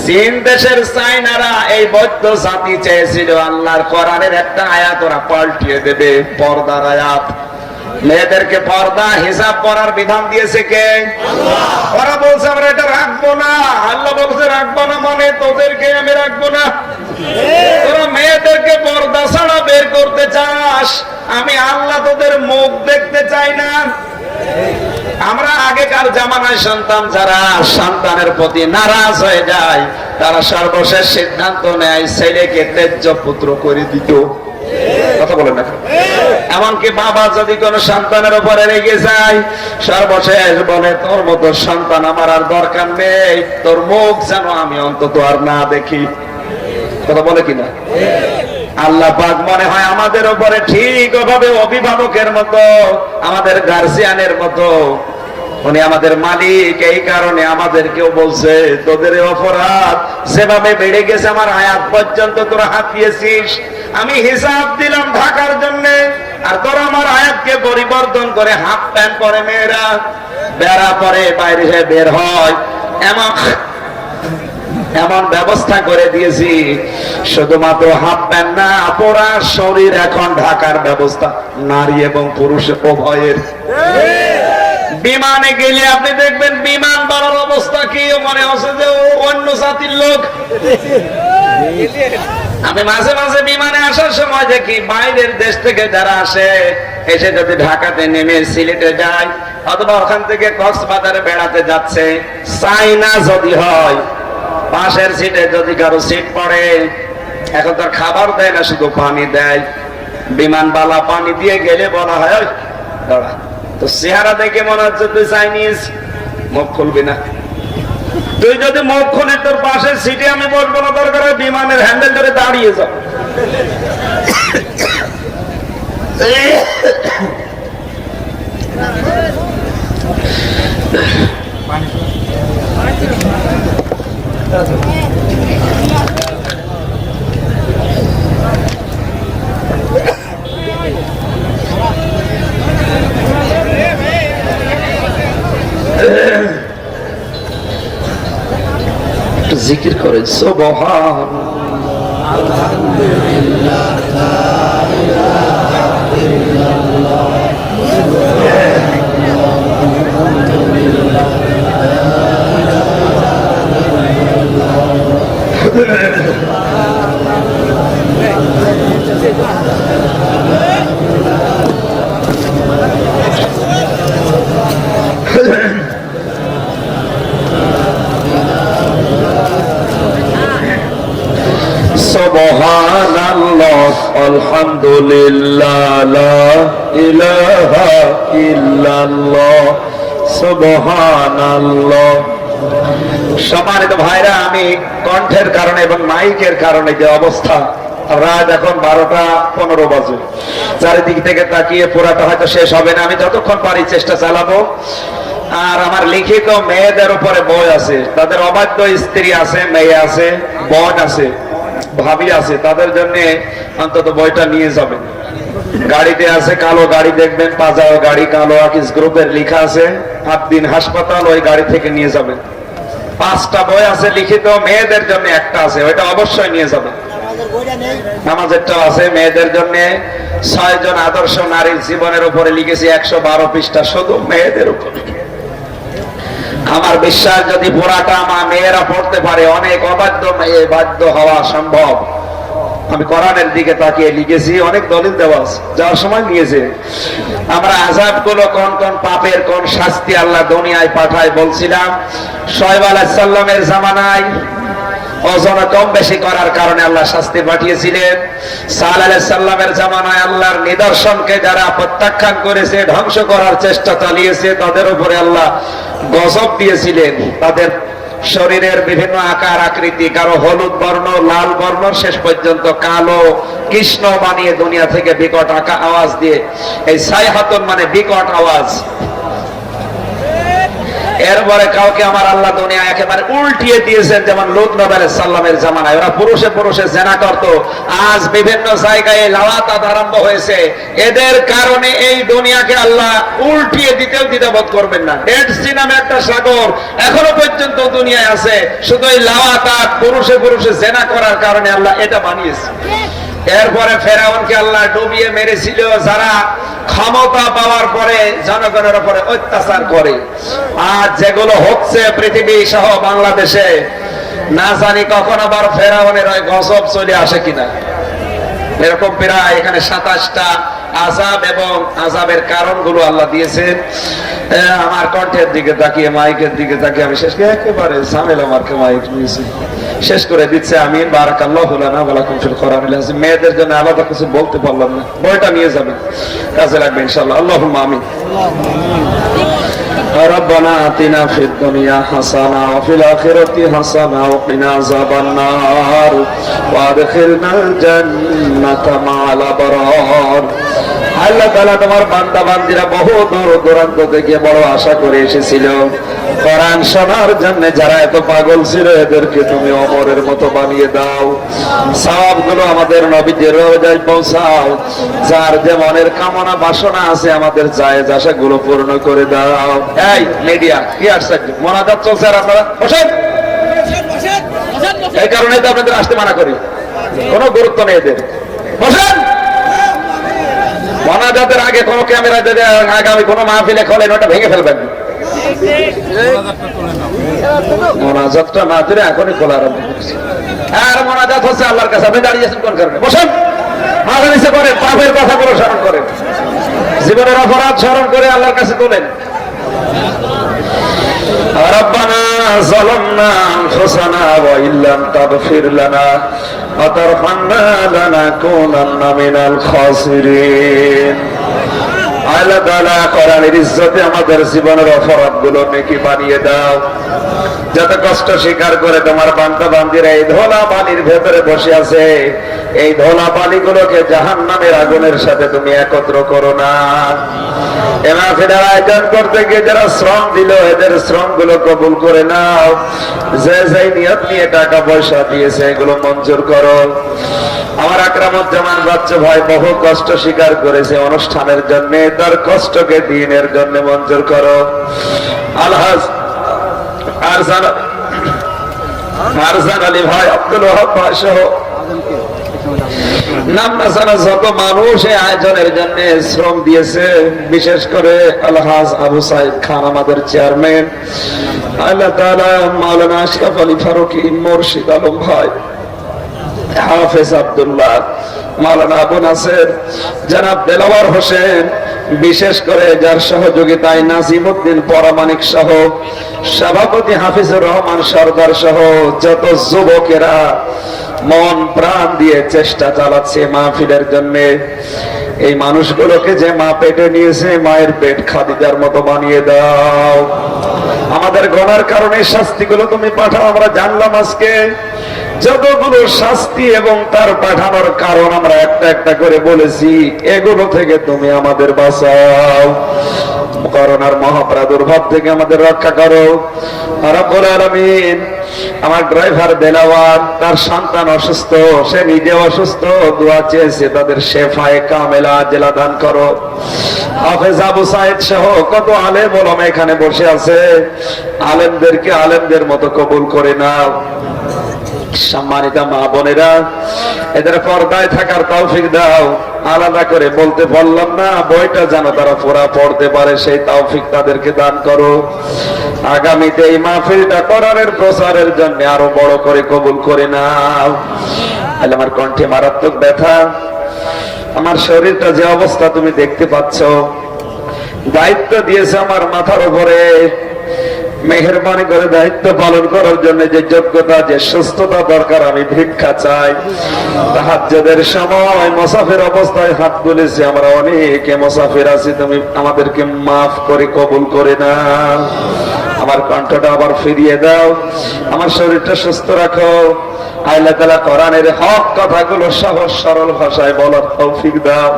চীন দেশের চাইনারা এই বৌদ্ধ জাতি চেয়েছিল আল্লাহর কোরআনের একটা আয়াত ওরা পাল্টিয়ে দেবে, পর্দার আয়াত। মেয়েদেরকে পর্দা হিজাব পরার বিধান দিয়েছে কে? আল্লাহ। ওরা বলছে আমরা এটা রাখবো না, আল্লাহ বলছে রাখবো না মানে তোদেরকে আমি রাখবো না। তোরা মেয়েদেরকে পর্দা ছাড়া বের করতে চাস, আমি আল্লাহ তোদের মুখ দেখতে চাই না। আমরা আগেকার জামানায় সন্তান যারা সন্তানের প্রতি নারাজ হয়ে যায়, তারা সর্বশেষ সিদ্ধান্ত নেয় ছেলেকে তেজ্য পুত্র করে দিত। কথা বলেন না। এমনকি বাবা যদি কোনো সন্তানের উপরে রেগে যায়, সর্বশেষ বলে তোর মতো সন্তান আমার আর দরকার নেই, তোর মুখ যেন আমি অন্তত আর না দেখি। কথা বলে কিনা? আল্লাহ পাক মনে হয় আমাদের উপরে ঠিক ওভাবে অভিভাবকের মতো, আমাদের গার্জিয়ানের মতো, উনি আমাদের মালিক। এই কারণে আমাদেরকেও বলছে তোদের অপরাধ যেভাবে বেড়ে গেছে, আমার আয়াত পর্যন্ত তোরা হাতিয়েছিস, আমি হিসাব দিলাম ঢাকার জন্য, আর তোরা আমার আয়াতকে পরিবর্তন করে হাফ প্যান্ট পরে মেয়েরা বেড়া পরে বাইরে বের হয়, এমন ব্যবস্থা করে দিয়েছি। শুধুমাত্র হাফ প্যান্ট না, পুরা শরীর এখন ঢাকার ব্যবস্থা নারী এবং পুরুষ উভয়ের। বিমানে গেলে আপনি দেখবেন বিমান বাড়ার অবস্থা কি, মনে হচ্ছে যে ও অন্য জাতির লোক। আমি মাঝে মাঝে বিমানে আসার সময় দেখি বাইরের দেশ থেকে যারা আসে, এসে যদি ঢাকাতে নেমে সিলেটে যায় অথবা ওখান থেকে কক্সবাজারে বেড়াতে যাচ্ছে, চাইনা যদি হয়, পাশের সিটে যদি কারো সিট পড়ে, এখন তার খাবার দেয় না, শুধু পানি দেয়। বিমানবালা পানি দিয়ে গেলে বলা হয় ওই দাঁড়া, তো চেহারা দেখে মনে হচ্ছে তুই চাইনিজ, মুখ খুলবি না। তুই যদি মুখ খুলি তোর পাশের সিটে আমি বসবো না, দরকার হয় বিমানের হ্যান্ডেল ধরে দাঁড়িয়ে যাও। একটু জিকির করে সুবহান সুবহানাল্লাহ আলহামদুলিল্লাহ লা ইলাহা ইল্লাল্লাহ সুবহানাল্লাহ। সম্মানিত ভাইরা, আমি কণ্ঠের কারণে এবং মাইকের কারণে যে অবস্থা, রাত এখন 12:15 বাজে, চারিদিক থেকে তাকিয়ে পুরাটা হয়তো শেষ হবে না, আমি যতক্ষণ পারি চেষ্টা চালাবো। আর আমার লিখিত মেয়েদের উপরে বই আছে, তাদের অবাধ্য স্ত্রী আছে, মেয়ে আছে, বোন আছে, ভাবি আছে, তাদের জন্য অন্তত বইটা নিয়ে যাবেন। গাড়িতে আছে, কালো গাড়ি দেখবেন, পাজাও গাড়ি, কালো আকিস গ্রুপের লেখা আছে, আবদিন হাসপাতাল, ওই গাড়ি থেকে নিয়ে যাবেন। 5টা বই আছে লিখিত, মেয়েদের জন্য একটা আছে, ওইটা অবশ্যই নিয়ে যাবেন। নামাজেরটাও আছে মেয়েদের জন্য। 6 জন আদর্শ নারীর জীবনের উপরে লিখেছি, 112 পৃষ্ঠা শুধু মেয়েদের উপরে। আমার বিশ্বাস যদি পুরাটা আমার মেয়েরা পড়তে পারে, অনেক অবাধ্য মেয়ে বাধ্য হওয়া সম্ভব। আমি কোরআনের দিকে তাকিয়ে লিখেছি, অনেক দলিল দেওয়া আছে, যাওয়ার সময় নিয়েছে। আমরা আযাব গুলো কোন কোন পাপের কোন শাস্তি আল্লাহ দুনিয়ায় পাঠায় বলছিলাম। শোয়েব আলাইহিস সালামের জামানায় ওজন কম বেশি করার কারণে আল্লাহ শাস্তি পাঠিয়েছিলেন। সালেহ আলাইহিস সালামের জামানায় আল্লাহর নিদর্শনকে যারা প্রত্যাখ্যান করেছে, ধ্বংস করার চেষ্টা চালিয়েছে, তাদের উপরে আল্লাহ গজব দিয়েছিলেন। তাদের শরীরের বিভিন্ন আকার আকৃতি, কারো হলুদ বর্ণ, লাল বর্ণ, শেষ পর্যন্ত কালো কৃষ্ণ বানিয়ে দুনিয়া থেকে বিকট আওয়াজ দিয়ে, এই সাইহাতুন মানে বিকট আওয়াজ। এরপরে কাউকে আমার আল্লাহ দুনিয়া একেবারে উল্টিয়ে দিয়েছেন, যেমন লূত নবী আলাইহিস সালামের জামানায় ওরা পুরুষে পুরুষে জেনা করত। আজ বিভিন্ন জায়গায় লাওয়াতাত আরম্ভ হয়েছে। এদের কারণে এই দুনিয়াকে আল্লাহ উল্টিয়ে দিতেও দ্বিধাবোধ করবেন না। ডেড সি নামে একটা সাগর এখনো পর্যন্ত দুনিয়ায় আছে, শুধু এই লাওয়াতাত পুরুষে পুরুষে জেনা করার কারণে আল্লাহ এটা বানিয়েছে। এরপরে ফেরাউনকে আল্লাহ ডুবিয়ে মেরেছিল, যারা ক্ষমতা পাওয়ার পরে জনগণের উপরে অত্যাচার করে। আর যেগুলো হচ্ছে পৃথিবী সহ বাংলাদেশে, না জানি কখন আবার ফেরাউনের ওই গজব চলে আসে কিনা। এরকম প্রায় এখানে 27টা আযাব এবং আযাবের কারণগুলো আল্লাহ দিয়েছেন। আমার কণ্ঠের দিকে তাকিয়ে, মাইকের দিকে তাকিয়ে আমি শেষকে একেবারে ঝামেলা মার্কে মাইক নিয়েছি। শেষ করে দিচ্ছে। আমি বারাকাল্লাহু লানা ওয়া লাকুম ফিল কোরআনিল আযীম। মেয়েদের জন্য আলাদা কিছু বলতে পারলাম না, বইটা নিয়ে যাবেন, কাজে লাগবে ইনশাআল্লাহ। আল্লাহুম্মা আমিন। ربنا آتنا في الدنيا حسنة وفي الآخرة حسنة وقنا عذاب النار وادخلنا الجنة مع الأبرار। আল্লাহ তাআলা তোমার বান্দা বান্দীরা বহু দূর দূরান্ত থেকে বড় আশা করে এসেছিল কোরআন শোনার জন্য। যারা এত পাগল ছিল এদেরকে তুমি অমরের মতো বানিয়ে দাও, সওয়াবগুলো আমাদের নবীজির রওজায় পৌঁছাও। যার যে মনের কামনা বাসনা আছে আমাদের জায়েজ আশাগুলো পূর্ণ করে দাও। এই মিডিয়া কি আশ্চর্য, মোনাজাত চলছে আর আপনারা বসেন। এই কারণে তো আপনাদের আসতে মানা করি, কোনো গুরুত্ব নেই এদের, বসেন। মোনাজাতের আগে কোন ক্যামেরা যদি আগামী কোন মাহফিলে খোলেন ওটা ভেঙে ফেলবেন। মোনাজাতটা না ধরে এখনই খোলা আরম্ভ করছি। আর মোনাজাত হচ্ছে আল্লাহর কাছে, আপনি দাঁড়িয়েছেন কোন কারণে? বসেন, মাথা নিচে করেন, পাপের কথাগুলো স্মরণ করেন, জীবনের অপরাধ স্মরণ করে আল্লাহর কাছে তোলেন। ربنا ظلمنا أنفسنا وإن لم تغفر لنا وترحمنا لنكونن من الخاسرين। আল্লাহ তাআলা কোরআনের ইজ্জতে আমাদের জীবনের অপরাধগুলো নেকি বানিয়ে দাও। যত কষ্ট স্বীকার করে তোমার বান্দা বান্দীরা এই ধোলা বালির ভেতরে বসে আছে, এই ধোলা বালিগুলোকে জাহান্নামের আগুনের সাথে তুমি একত্র করো না। আয়োজন করতে গিয়ে যারা শ্রম দিল এদের শ্রম গুলো কবুল করে নাও। যে যেই নিয়ত নিয়ে টাকা পয়সা দিয়েছে এগুলো মঞ্জুর করো। আমার আকরামুজ্জামান বাচ্চা ভাই বহু কষ্ট স্বীকার করেছে অনুষ্ঠানের জন্য, তার কষ্টকে দিনের জন্য মঞ্জুর করো। আলহাজ আরজান আলী ভাই, আব্দুল ওয়াহাব ভাই সহ নাম না জানা যত মানুষ এই আয়োজনের জন্য শ্রম দিয়েছে, বিশেষ করে আলহাজ আবু সাইদ খান আমাদের চেয়ারম্যান, আল্লাহ তাআলা মাওলানা আশরাফ আলী ফারুকী, মুর্শিদ আলম ভাই, হাফেজ আব্দুল্লাহ, মাওলানা আবু নাসের, জনাব দেলাওয়ার হোসেন, বিশেষ করে যার সহযোগিতায় নাজিমউদ্দিন পরামানিক সহ সভাপতি হাফিজুর রহমান সরদার সহ যত যুবকেরা মন প্রাণ দিয়ে চেষ্টা চালাচ্ছে মাহফিলের জন্য। এই মানুষগুলোকে যে মা পেটে নিয়েছে মায়ের পেট খাদিজার মতো বানিয়ে দাও। আমাদের গুনার কারণে শাস্তিগুলো তুমি পাঠাও। আমরা জানলাম আজকে যতগুলো শাস্তি এবং তার পাঠানোর কারণ আমরা একটা একটা করে বলেছি, এগুলো থেকে তুমি আমাদের বাঁচাও। করোনার মহাপ্রাদুর্ভাব থেকে আমাদের রক্ষা করো রব্বুল আলামিন। আমার ড্রাইভার দেলাওয়ার, তার সন্তান অসুস্থ, সে নিজে অসুস্থ, দোয়া চেয়েছে, তাদের শেফায়ে কামেলা আজেলা দান করো। হাফেজ আবু সাইদ সহ কত আলেম ওলামা এখানে বসে আছে, আলেমদেরকে আলেমদের মতো কবুল করে নাও। সম্মানিত মা বোনেরা, এদের পর্দায় থাকার তৌফিক দাও। আলাদা করে বলতে পারলাম না, বইটা যেন তারা পুরা পড়তে পারে সেই তৌফিক তাদেরকে দান করো। আগামীতে এই মাহফিলটা কোরআনের প্রচারের জন্য আরো বড় করে কবুল করে নাও। আমার কণ্ঠে মারাত্মক ব্যথা, আমার শরীরটা যে অবস্থা তুমি দেখতে পাচ্ছ। দায়িত্ব দিয়েছে আমার মাথার উপরে, মেহেরবানি করে দায়িত্ব পালন করার জন্য যে যোগ্যতা, যে সুস্থতা দরকার, আমি ভিক্ষা চাই। তাহাজ্জুদের সময় মুসাফির অবস্থায় হাত তুলেছি, আমরা অনেকে মুসাফির আছি, তুমি আমাদেরকে মাফ করে কবুল করে নাও। আমার কণ্ঠটা আবার ফিরিয়ে দাও, আমার শরীরটা সুস্থ রাখো। আল্লাহ তাআলা কোরআনের হক কথাগুলো সহজ সরল ভাষায় বলার তৌফিক দাও।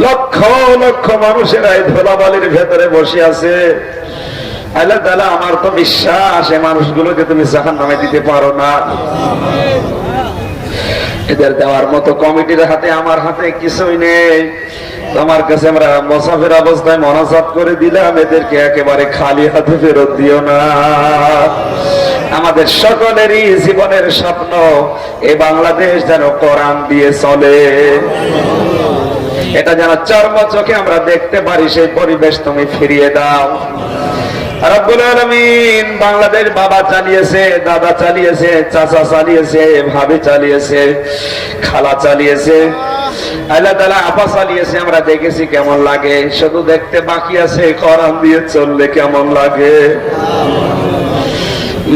লক্ষ লক্ষ মানুষেরা এই ধুলাবালির ভেতরে বসে আছে। আল্লাহ তাআলা আমার তো বিশ্বাস এই মানুষগুলোকে তুমি জাহান্নামে দিতে পারো না। এদের দেওয়ার মতো কমিটির হাতে আমার হাতে কিছুই নেই। তোমার কাছে আমরা মুসাফির অবস্থায় মোনাজাত করে দিলাম, এদেরকে একেবারে খালি হাতে ফেরত দিও না। আমাদের সকলেরই জীবনের স্বপ্ন এই বাংলাদেশ যেন কোরআন দিয়ে চলে, এটা যেন চর্ম চোখে আমরা দেখতে পারি, সেই পরিবেশ তুমি ফিরিয়ে দাও রব্বুল আলামিন। বাংলাদেশ বাবা চালিয়েছে, দাদা চালিয়েছে, চাচা চালিয়েছে, ভাবি চালিয়েছে, খালা চালিয়েছে, আল্লাহ তাআলা আপা চালিয়েছে, আমরা দেখেছি কেমন লাগে। শুধু দেখতে বাকি আছে কোরআন দিয়ে চললে কেমন লাগে।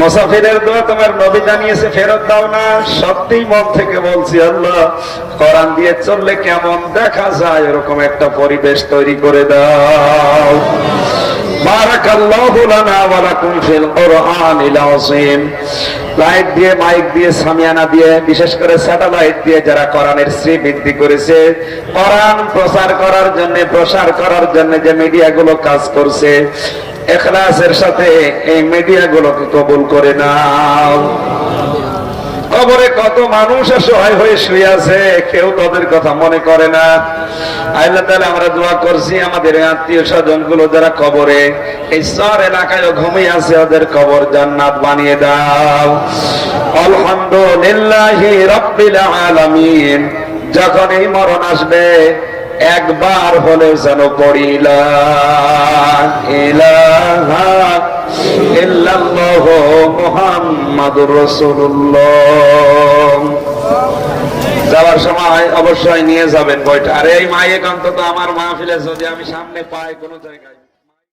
মুসাফিরের দোয়া তোমার নবী জানিয়েছে, ফেরত দাও না। সত্যি মন থেকে বলছি, আল্লাহ কোরআন দিয়ে চললে কেমন দেখা যায় এরকম একটা পরিবেশ তৈরি করে দাও। বারাকাল্লাহু লানা ওয়া লাকুম ফিল কুরআনিল আযীম। লাইট দিয়ে, মাইক দিয়ে, সামিয়ানা দিয়ে, বিশেষ করে স্যাটেলাইট দিয়ে যারা কোরআনের শ্রী বৃদ্ধি করেছে, কোরআন প্রচার করার জন্য, প্রসার করার জন্য যে মিডিয়াগুলো কাজ করছে, ইখলাসের সাথে এই মিডিয়াগুলোকে কবুল করে নাও। কবরে কত মানুষ অসহায় হয়ে শুয়ে আছে, কেউ তাদের কথা মনে করে না। আল্লাহ তাআলা আমরা দোয়া করছি আমাদের আত্মীয় স্বজন গুলো যারা কবরে, এই শহর এলাকায় ঘুমিয়ে আছে, ওদের কবর জান্নাত বানিয়ে দাও। আলহামদুলিল্লাহি রাব্বিল আলামিন। যখন এই মরণ আসবে একবার হলেও যেন পড়ি লা ইলাহা ইল্লাল্লাহু মুহাম্মাদুর রাসূলুল্লাহ। যাওয়ার সময় অবশ্যই নিয়ে যাবেন বইটা। আর এই মাইক অন্তত আমার মাহফিলে যদি আমি সামনে পাই কোনো জায়গায়।